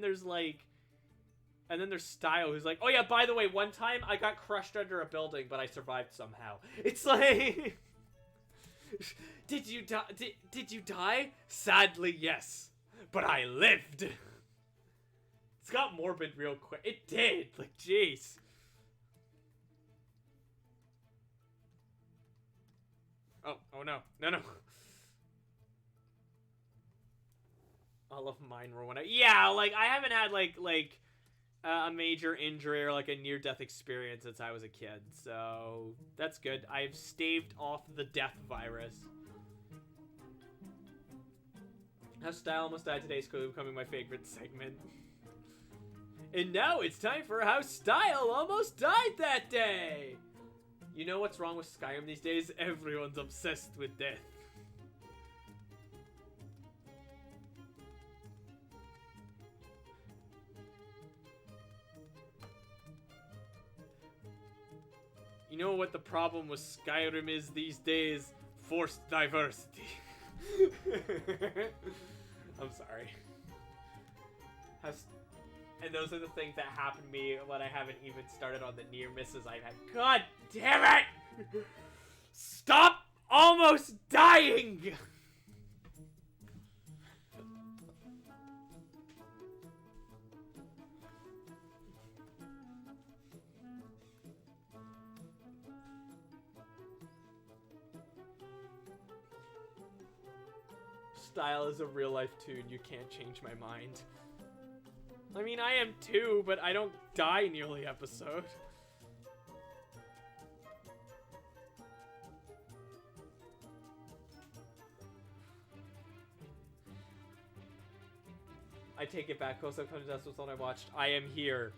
there's Style, who's like, oh yeah, by the way, one time I got crushed under a building, but I survived somehow. It's like, did you die? Did you die? Sadly, yes, but I lived. It's got morbid real quick. It did. Like, jeez. Oh no, no. All of mine were when yeah, like I haven't had like a major injury or like a near-death experience since I was a kid, so that's good. I've staved off the death virus. How Style almost died today is quickly becoming my favorite segment. And now it's time for how style almost died that day! You know what's wrong with Skyrim these days? Everyone's obsessed with death. You know what the problem with Skyrim is these days? Forced diversity. I'm sorry. And those are the things that happen to me when I haven't even started on the near misses I've had. God damn it! Stop almost dying! Style is a real life tune. You can't change my mind. I mean, I am too, but I don't die nearly episode. I take it back. Close Up Comes Death was the one I watched. I am here.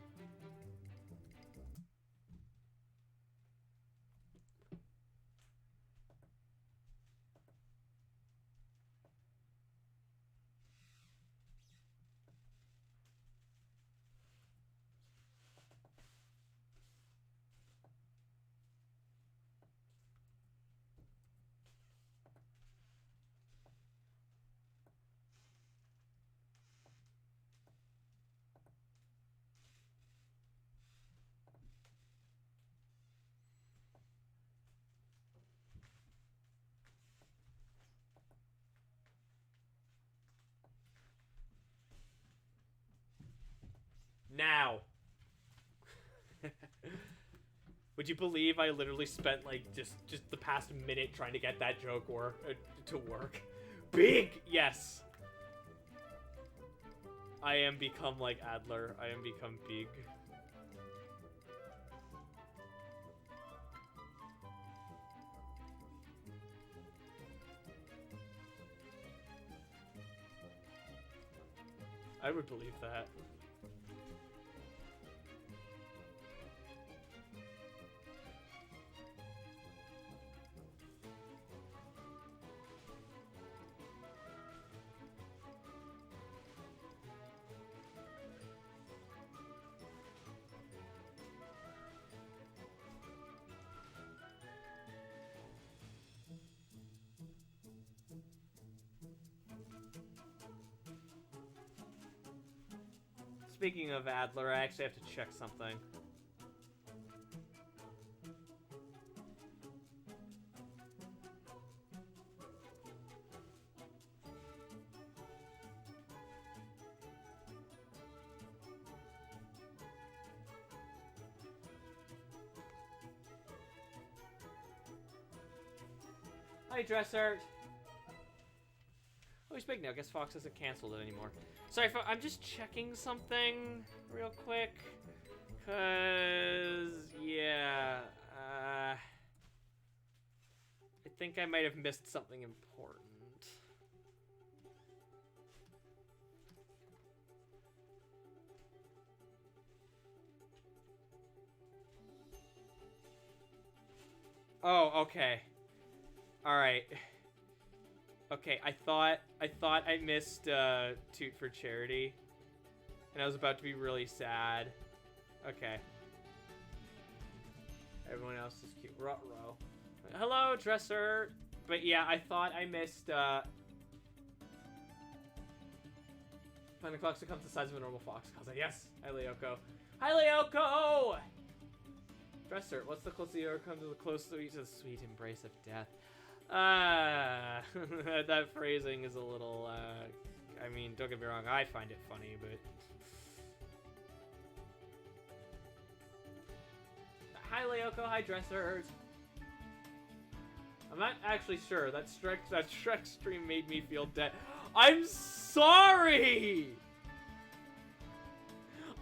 Now. Would you believe I literally spent like just the past minute trying to get that joke to work? Big yes. I am become like Adler. I am become big. I would believe that. Speaking of Adler, I actually have to check something. Hi, Dresser. Oh, he's big now. Guess Fox hasn't canceled it anymore. Sorry, I'm just checking something real quick. Cause, yeah, I think I might have missed something important. Oh, okay. Alright. Okay, I thought I missed Toot for Charity, and I was about to be really sad. Okay. Everyone else is cute. Ruh-roh. Hello, Dresser. But yeah, I thought I missed find the clock becomes the size of a normal fox. I was like, yes. Hi, Leoko. Hi, Leoko. Dresser, what's the closest you ever come to the closest to the sweet embrace of death? That phrasing is a little, I mean, don't get me wrong, I find it funny, but... Hi, Leoko, hi, Dressers! I'm not actually sure, that Shrek stream made me feel dead. I'm sorry!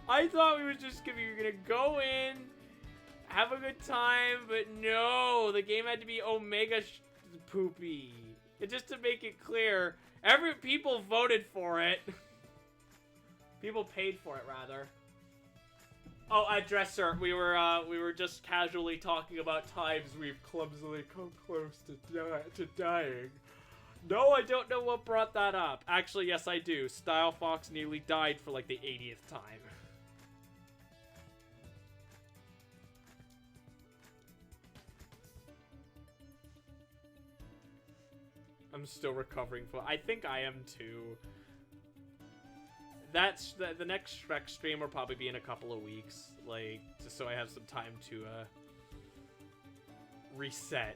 I thought we were just gonna go in, have a good time, but no, the game had to be Omega Poopy. Just to make it clear, people voted for it. People paid for it, rather. Oh, dresser. We were just casually talking about times we've clumsily come close to dying. No, I don't know what brought that up. Actually, yes, I do. Style Fox nearly died for like the 80th time. I'm still recovering from. I think I am too. That's the next Shrek stream will probably be in a couple of weeks, like just so I have some time to reset.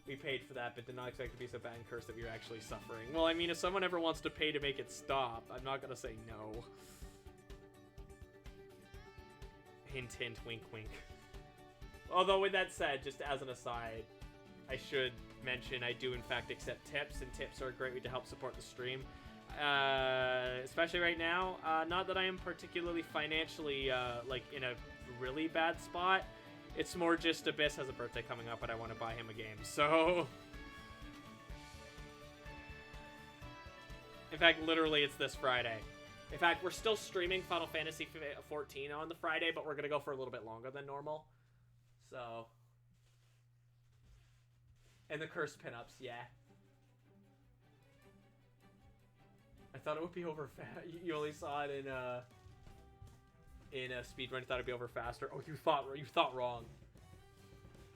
We paid for that, but did not expect it to be so bad and cursed that we were actually suffering. Well, I mean, if someone ever wants to pay to make it stop, I'm not gonna say no. Hint, hint, wink, wink. Although, with that said, just as an aside, I should mention I do in fact accept tips, and tips are a great way to help support the stream. Especially right now. Not that I am particularly financially, like, in a really bad spot. It's more just Abyss has a birthday coming up and I want to buy him a game, so... In fact, literally, it's this Friday. In fact, we're still streaming Final Fantasy XIV on the Friday, but we're gonna go for a little bit longer than normal. So... And the cursed pinups, yeah. I thought it would be over fast. You only saw it in a speedrun. You thought it'd be over faster. Oh, you thought wrong.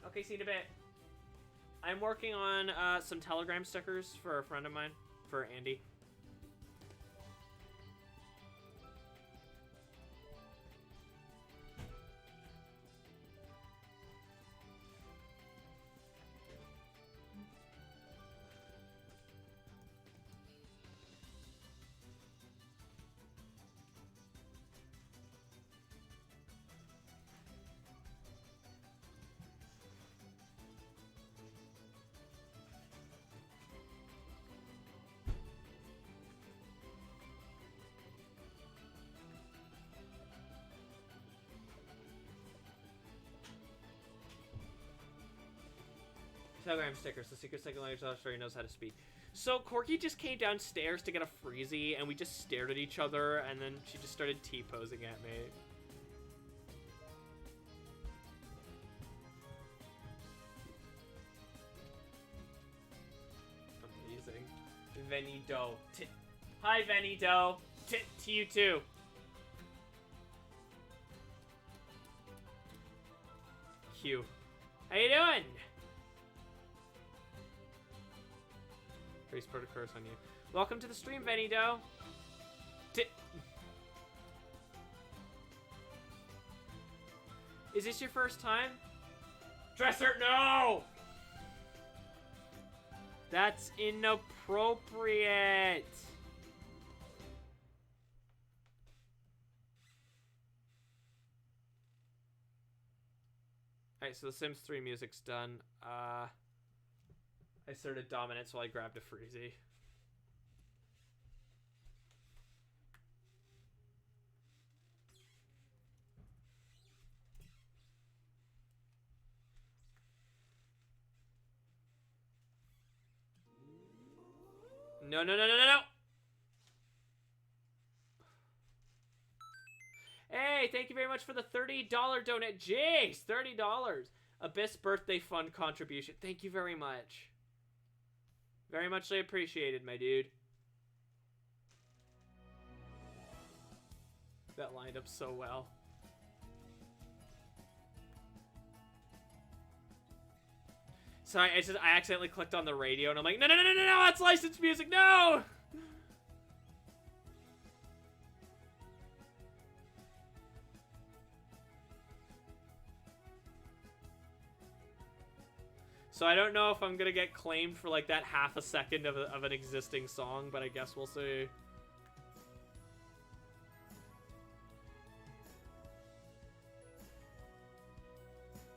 Okay, see you in a bit. I'm working on some Telegram stickers for a friend of mine, for Andy. Telegram stickers. The secret second language story knows how to speak. So Corky just came downstairs to get a freezy, and we just stared at each other, and then she just started T-posing at me. Amazing. Venido. Hi, Venido. To you too. Q. How you doing? Grace put a curse on you. Welcome to the stream, Venido. Is this your first time? Dresser, no! That's inappropriate. Alright, so the Sims 3 music's done. I started dominant, so I grabbed a freezy. No, no, no, no, no, no! Hey, thank you very much for the $30 donate. Jeez, $30. Abyss birthday fund contribution. Thank you very much. Very muchly appreciated, my dude. That lined up so well. Sorry, I accidentally clicked on the radio, and I'm like, no, no, no, no, no, no, that's licensed music, no! So I don't know if I'm gonna get claimed for like that half a second of an existing song, but I guess we'll see.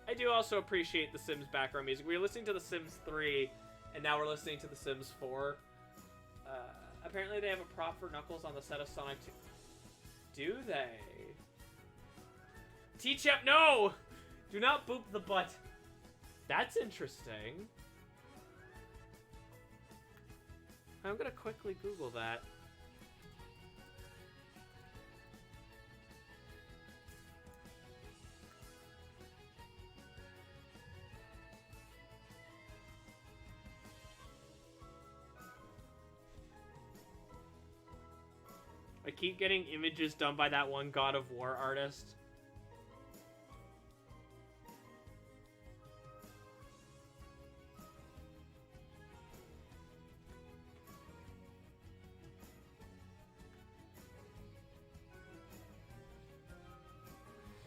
I do also appreciate the Sims background music. We were listening to the Sims 3, and now we're listening to the Sims 4. Apparently they have a prop for Knuckles on the set of Sonic 2. Do they? T-Chep, no! Do not boop the butt. That's interesting. I'm gonna quickly Google that. I keep getting images done by that one God of War artist.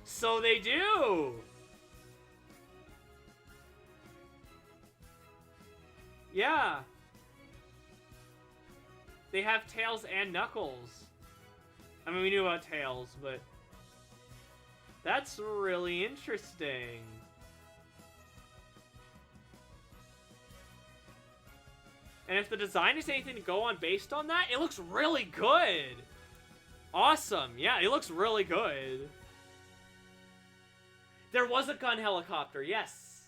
So they do! Yeah. They have Tails and Knuckles. I mean, we knew about Tails, but... That's really interesting. And if the design is anything to go on based on that, it looks really good! Awesome! Yeah, it looks really good. There was a gun helicopter, yes!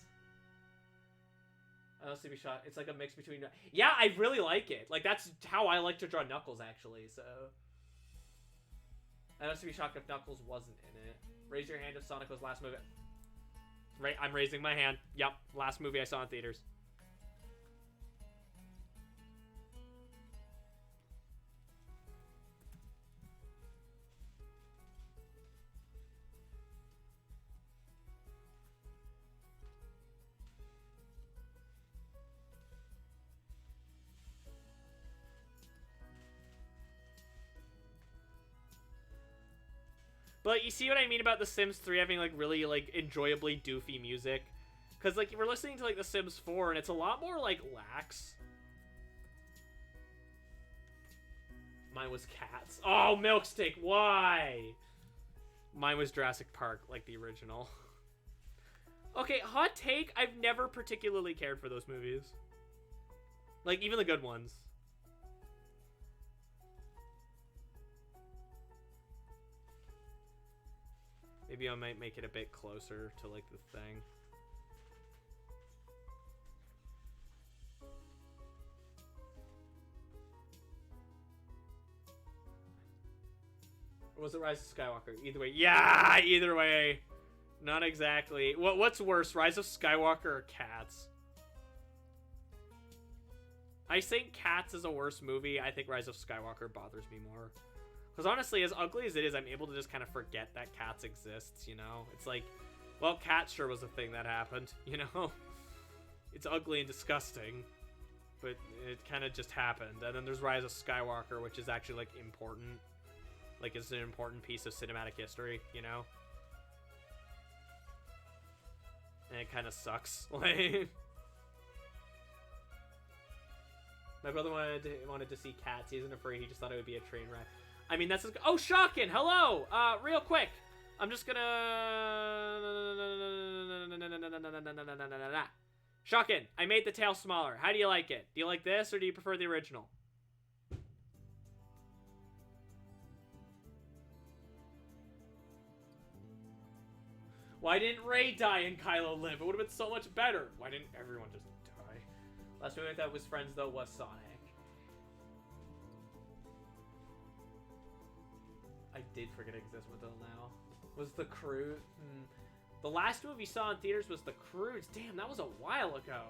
LCB shot. It's like a mix between... Yeah, I really like it. Like, that's how I like to draw Knuckles, actually, so... I'd also be shocked if Knuckles wasn't in it. Raise your hand if Sonic was last movie. Right, I'm raising my hand. Yep, last movie I saw in theaters. But you see what I mean about The Sims 3 having, like, really, like, enjoyably doofy music? Because, like, we're listening to, like, The Sims 4, and it's a lot more, like, lax. Mine was Cats. Oh, Milksteak, why? Mine was Jurassic Park, like the original. Okay, hot take, I've never particularly cared for those movies. Like, even the good ones. Maybe I might make it a bit closer to, like, the thing. Or was it Rise of Skywalker? Either way. Yeah, either way. Not exactly. What's worse, Rise of Skywalker or Cats? I think Cats is a worse movie. I think Rise of Skywalker bothers me more. Because honestly, as ugly as it is, I'm able to just kind of forget that Cats exists, you know? It's like, well, Cats sure was a thing that happened, you know? It's ugly and disgusting, but it kind of just happened. And then there's Rise of Skywalker, which is actually, like, important. Like, it's an important piece of cinematic history, you know? And it kind of sucks. Like, my brother wanted to see Cats. He isn't afraid. He just thought it would be a train wreck. I mean, that's... Oh, Shockin! Hello! Real quick. I'm just gonna... Shockin! I made the tail smaller. How do you like it? Do you like this, or do you prefer the original? Why didn't Rey die and Kylo live? It would have been so much better. Why didn't everyone just die? Last movie I thought was Friends, though, was Sonic. I did forget it exists until now. Was The Croods? The last movie saw in theaters was The Croods. Damn, that was a while ago.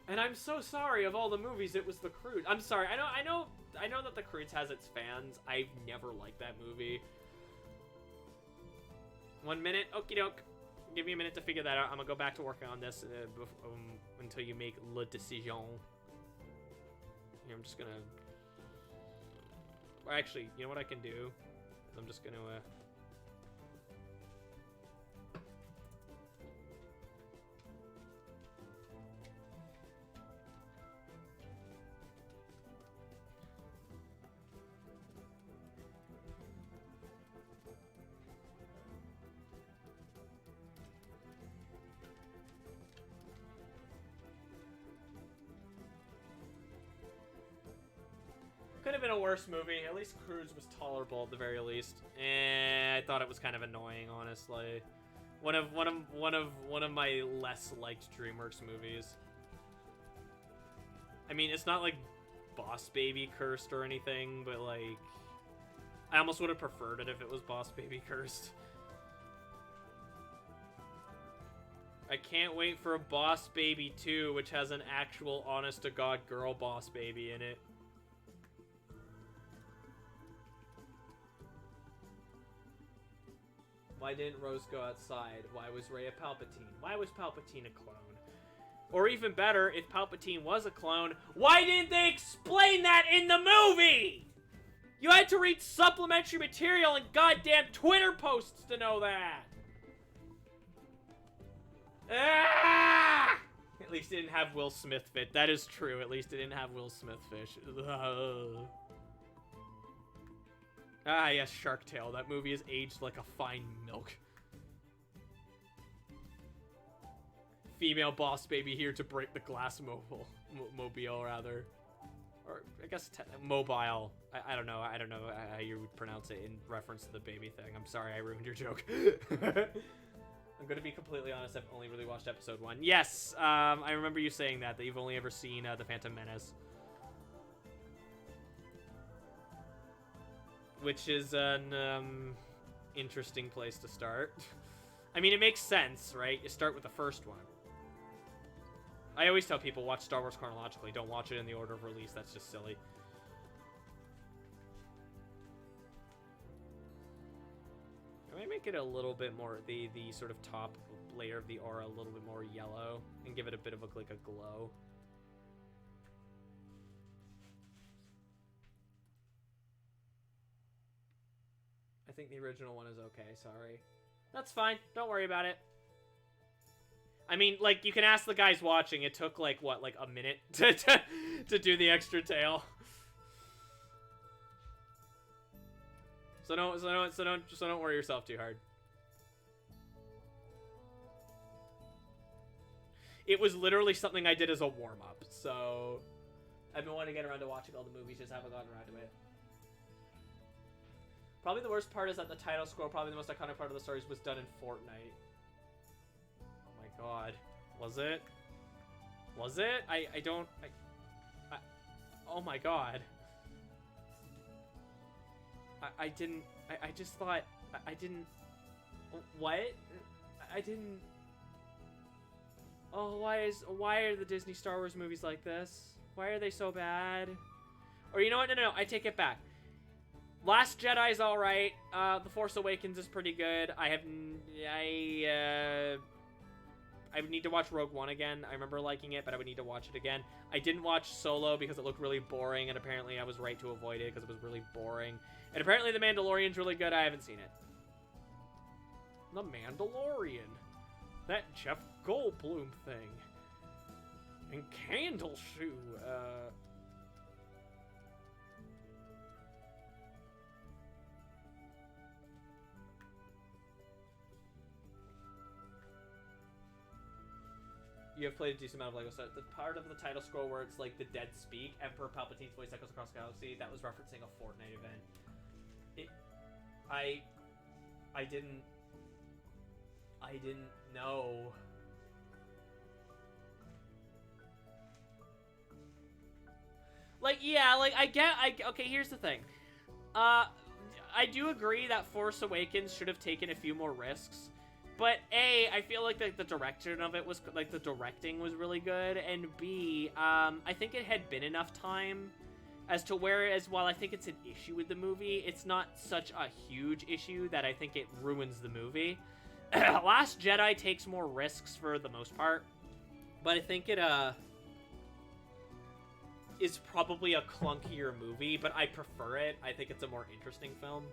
And I'm so sorry. Of all the movies, it was The Croods. I'm sorry. I know that The Croods has its fans. I've never liked that movie. 1 minute. Okie doke. Give me a minute to figure that out. I'm gonna go back to working on this until you make le decision. Here, I'm just gonna... Well, actually, you know what I can do? I'm just gonna... Could have been a worse movie. At least Croods was tolerable at the very least. I thought it was kind of annoying, honestly. One of my less liked DreamWorks movies. I mean, it's not like Boss Baby cursed or anything, but like, I almost would have preferred it if it was Boss Baby cursed. I can't wait for a Boss Baby 2, which has an actual honest-to-God girl Boss Baby in it. Why didn't Rose go outside? Why was Rey a Palpatine? Why was Palpatine a clone? Or even better, if Palpatine was a clone, why didn't they explain that in the movie? You had to read supplementary material and goddamn Twitter posts to know that. Ah! At least it didn't have Will Smith fit. That is true. At least it didn't have Will Smith fish. Ah, yes, Shark Tale. That movie is aged like a fine milk. Female boss baby here to break the glass mobile, rather. Or, I guess, mobile. I don't know. I don't know how you would pronounce it in reference to the baby thing. I'm sorry, I ruined your joke. I'm gonna be completely honest, I've only really watched episode 1. Yes, I remember you saying that you've only ever seen The Phantom Menace. Which is an, interesting place to start. I mean, it makes sense, right? You start with the first one. I always tell people, watch Star Wars chronologically. Don't watch it in the order of release. That's just silly. I might make it a little bit more, the sort of top layer of the aura a little bit more yellow and give it a bit of a, like a glow. I think the original one is okay, sorry. That's fine, don't worry about it. I mean, like, you can ask the guys watching, it took, like, what, like a minute to do the extra tail. So don't worry yourself too hard. It was literally something I did as a warm-up, so I've been wanting to get around to watching all the movies, just haven't gotten around to it. Probably the worst part is that the title scroll, probably the most iconic part of the stories, was done in Fortnite. Oh my god. Was it? Was it? I oh my god. I just thought, I didn't, what? I didn't, oh, why are the Disney Star Wars movies like this? Why are they so bad? Or you know what, no, I take it back. Last Jedi's alright, The Force Awakens is pretty good. I would need to watch Rogue One again. I remember liking it, but I would need to watch it again. I didn't watch Solo because it looked really boring, and apparently I was right to avoid it because it was really boring. And apparently The Mandalorian's really good. I haven't seen it. The Mandalorian. That Jeff Goldblum thing. And Candle Shoe. You have played a decent amount of LEGO stuff. The part of the title scroll where it's like the dead speak, Emperor Palpatine's voice echoes across the galaxy, that was referencing a Fortnite event. I didn't know. Like, yeah, like, okay, here's the thing. I do agree that Force Awakens should have taken a few more risks. But A, I feel like the direction of it was, like, the directing was really good, and B, I think it had been enough time as to whereas while I think it's an issue with the movie, it's not such a huge issue that I think it ruins the movie. Last Jedi takes more risks for the most part, but I think it, is probably a clunkier movie, but I prefer it. I think it's a more interesting film.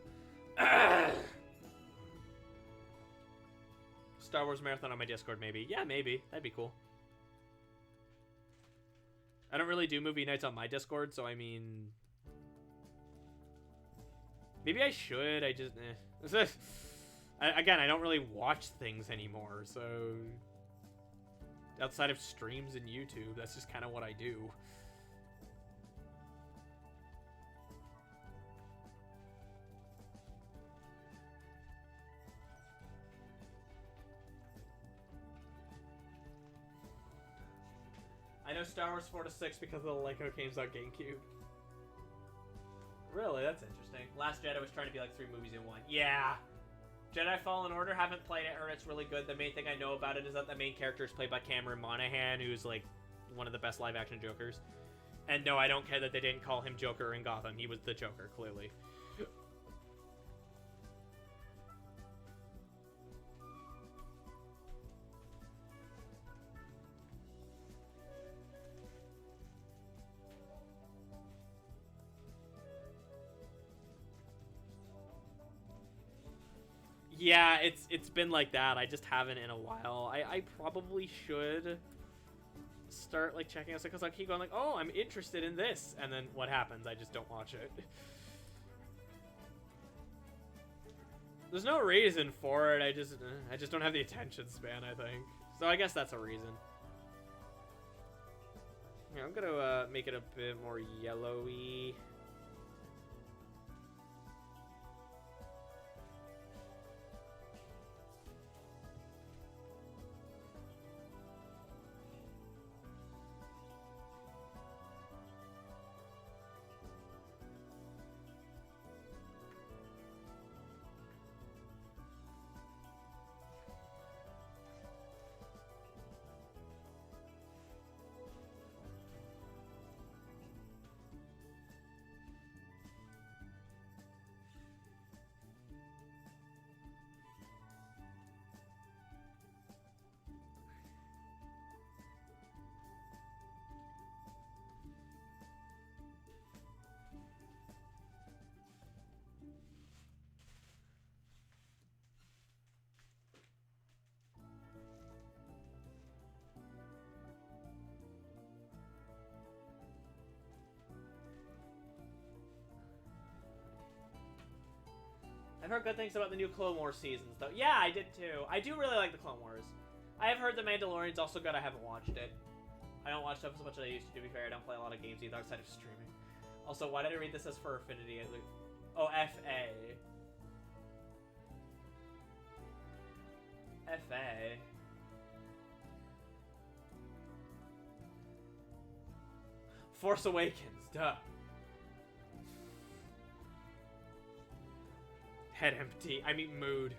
Star Wars Marathon on my Discord, maybe. Yeah, maybe. That'd be cool. I don't really do movie nights on my Discord, so I mean... Maybe I should, I just... Again, I don't really watch things anymore, so... Outside of streams and YouTube, that's just kind of what I do. I know Star Wars 4 to 6 because of the LEGO games on GameCube. Really? That's interesting. Last Jedi was trying to be like 3 movies in 1. Yeah! Jedi Fallen Order, haven't played it, heard it's really good. The main thing I know about it is that the main character is played by Cameron Monaghan, who's like one of the best live-action Jokers. And no, I don't care that they didn't call him Joker in Gotham. He was the Joker, clearly. Yeah, it's been like that. I just haven't in a while. I probably should start like checking out, because I keep going like, oh, I'm interested in this, and then what happens? I just don't watch it. There's no reason for it. I just don't have the attention span, I think. So I guess that's a reason. Yeah, I'm gonna make it a bit more yellowy. I've heard good things about the new Clone Wars seasons, though. Yeah, I did too. I do really like the Clone Wars. I have heard The Mandalorian's also good. I haven't watched it. I don't watch stuff as much as I used to be fair. I don't play a lot of games either outside of streaming. Also, why did I read this as for Affinity? Oh, F-A. F-A. Force Awakens, duh. Head empty. I mean, mood.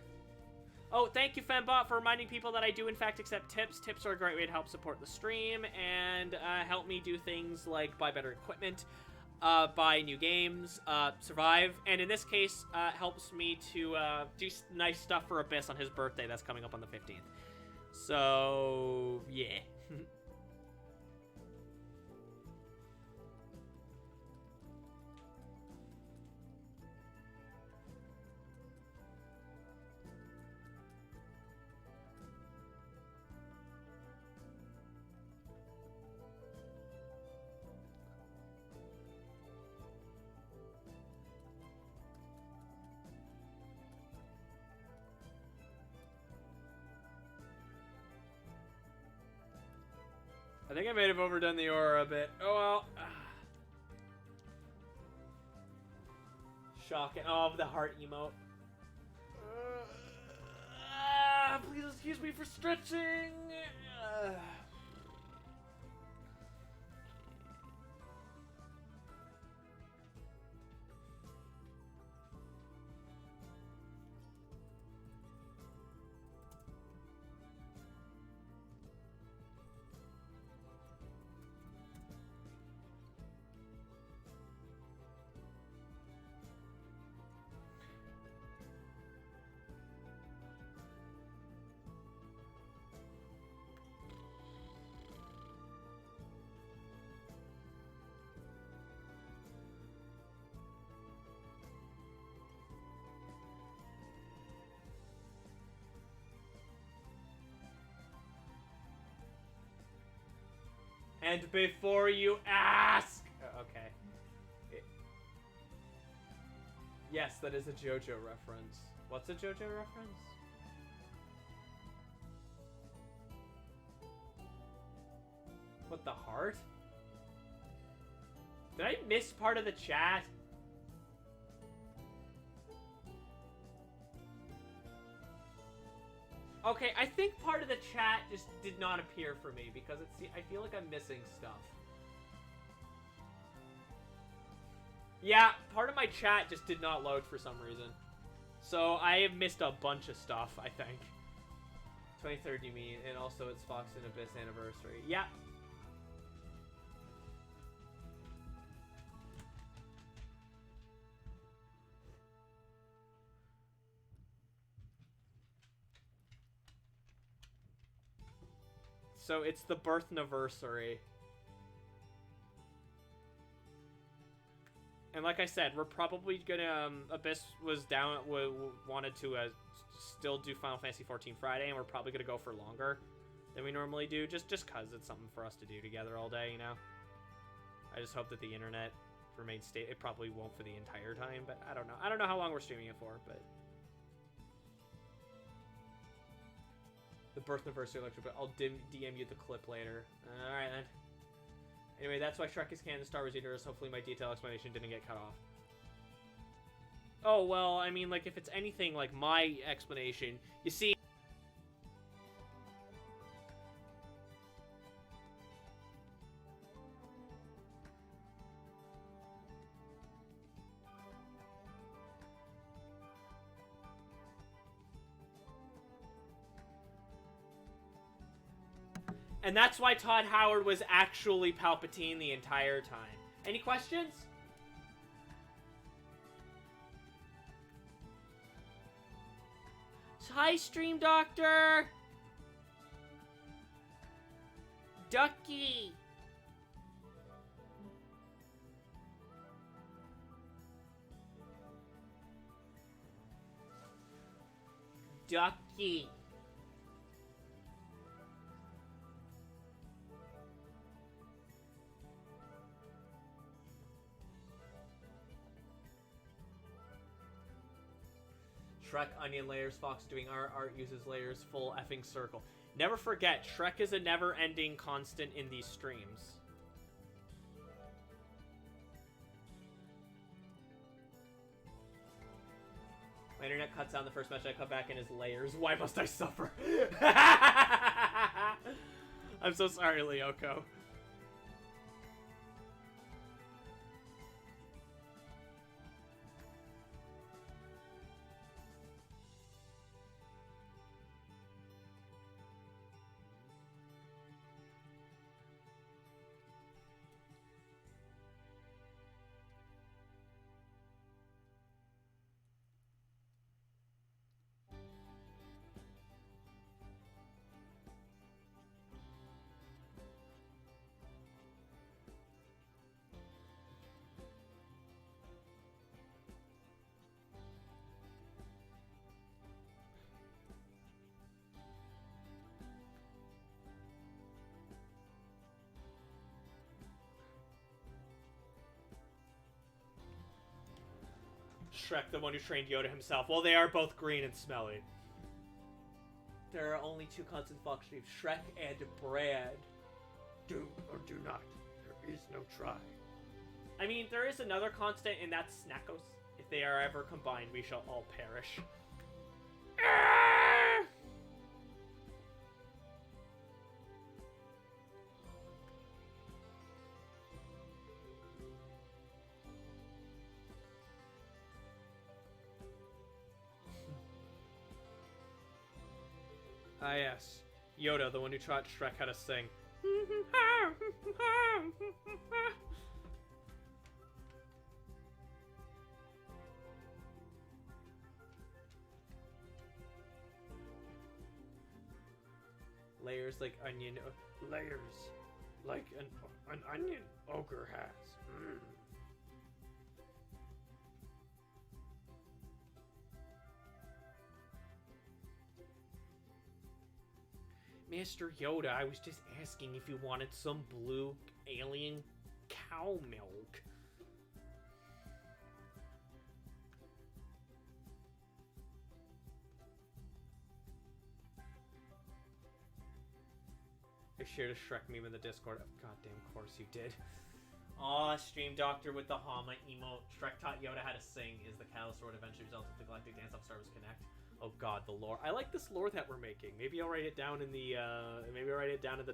Oh, thank you, Fembot, for reminding people that I do, in fact, accept tips. Tips are a great way to help support the stream and help me do things like buy better equipment, buy new games, survive, and in this case, helps me to do nice stuff for Abyss on his birthday that's coming up on the 15th. So, yeah. I think I may have overdone the aura a bit. Oh well. Shocking. Oh, the heart emote. Please excuse me for stretching. And before you ask... okay. Yes, that is a JoJo reference. What's a JoJo reference? What, the heart? Did I miss part of the chat? Okay, I think part of the chat just did not appear for me because I feel like I'm missing stuff. Yeah, part of my chat just did not load for some reason. So I have missed a bunch of stuff, I think. 23rd, you mean, and also it's Fox and Abyss anniversary. Yeah. So it's the birth anniversary. And like I said, we're probably gonna, Abyss was down, wanted to still do Final Fantasy 14 Friday, and we're probably gonna go for longer than we normally do, just cause it's something for us to do together all day, you know? I just hope that the internet remains stable. It probably won't for the entire time, but I don't know. I don't know how long we're streaming it for, but... The birth anniversary lecture, but I'll DM you the clip later. Alright then. Anyway, that's why Shrek is canon Star Wars Universe. Hopefully my detailed explanation didn't get cut off. Oh, well, I mean, like, if it's anything like my explanation, you see... And that's why Todd Howard was actually Palpatine the entire time. Any questions? Hi, Stream Doctor! Ducky! Ducky! Shrek, onion layers, Fox doing art uses layers, full effing circle. Never forget, Shrek is a never-ending constant in these streams. My internet cuts out the first message I come back in is layers. Why must I suffer? I'm so sorry, Lyoko. Shrek, the one who trained Yoda himself. Well, they are both green and smelly. There are only two constant Fox streams, Shrek and Brad. Do or do not. There is no try. I mean, there is another constant, and that's Snackos. If they are ever combined, we shall all perish. Ah, yes. Yoda, the one who taught Shrek how to sing. Layers like onion. Layers like an onion ogre has. Mm. Mr. Yoda, I was just asking if you wanted some blue alien cow milk. I shared a Shrek meme in the Discord. Oh, goddamn course you did. Aw, Stream Doctor with the Hama emote. Shrek taught Yoda how to sing is the Catalyst Sword eventually results in the Galactic Dance Off Star Wars Connect. Oh god, the lore. I like this lore that we're making. Maybe I'll write it down in the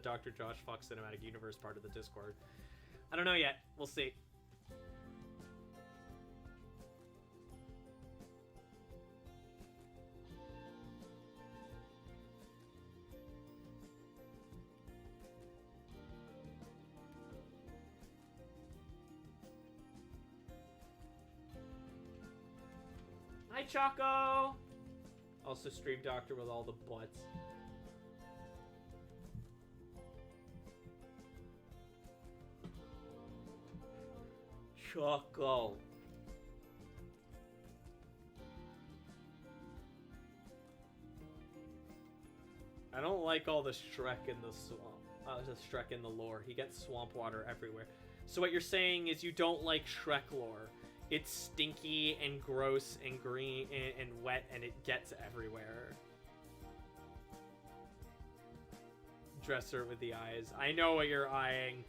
Dr. Josh Fox Cinematic Universe part of the Discord. I don't know yet. We'll see. Hi, Choco! Also Stream Doctor with all the butts. Choco. I don't like all the Shrek in the swamp. The Shrek in the lore. He gets swamp water everywhere. So what you're saying is you don't like Shrek lore. It's stinky and gross and green and wet, and it gets everywhere. Dresser with the eyes. I know what you're eyeing.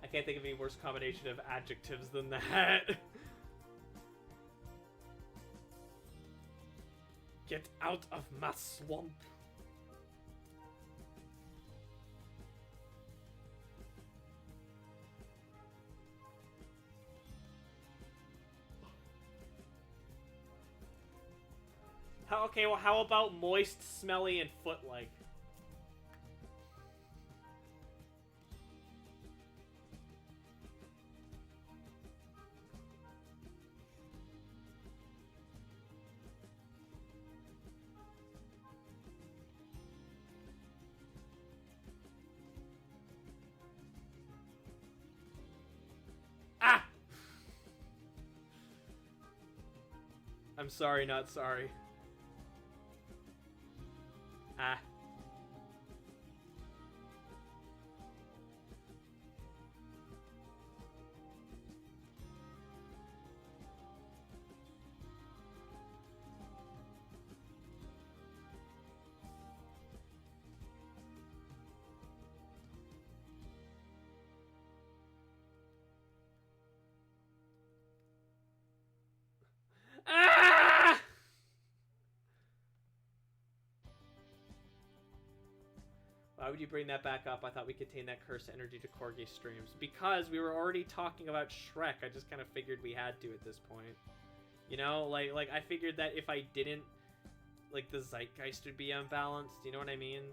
I can't think of any worse combination of adjectives than that. Get out of my swamp. Okay, well, how about moist, smelly, and foot-like? Ah! I'm sorry, not sorry. Ah. Ah! Why would you bring that back up? I thought we contained that cursed energy to Corgi streams. Because we were already talking about Shrek. I just kind of figured we had to at this point. You know, like I figured that if I didn't, like, the zeitgeist would be unbalanced. You know what I mean?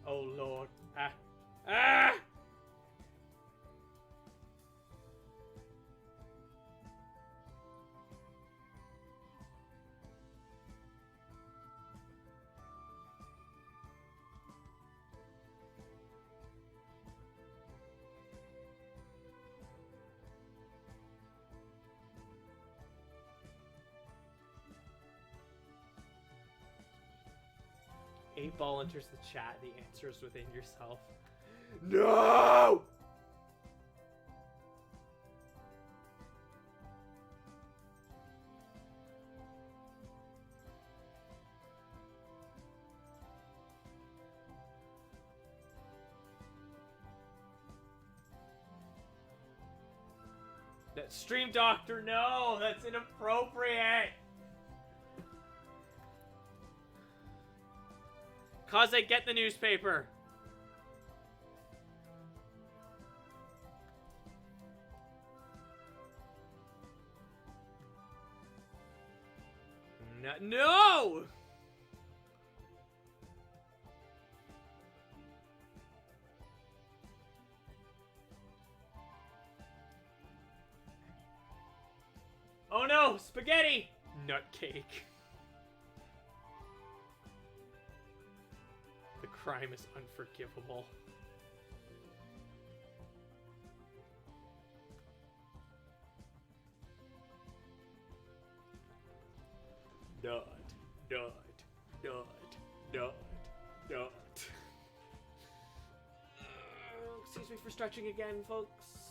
Oh lord. Ah. Ah! A ball enters the chat. The answer is within yourself. No! That stream doctor, no! That's inappropriate! Cause I get the newspaper. No! No! Oh no! Spaghetti! Nutcake. The crime is unforgivable. Nut. Nut. Nut. Nut. Nut. Excuse me for stretching again, folks.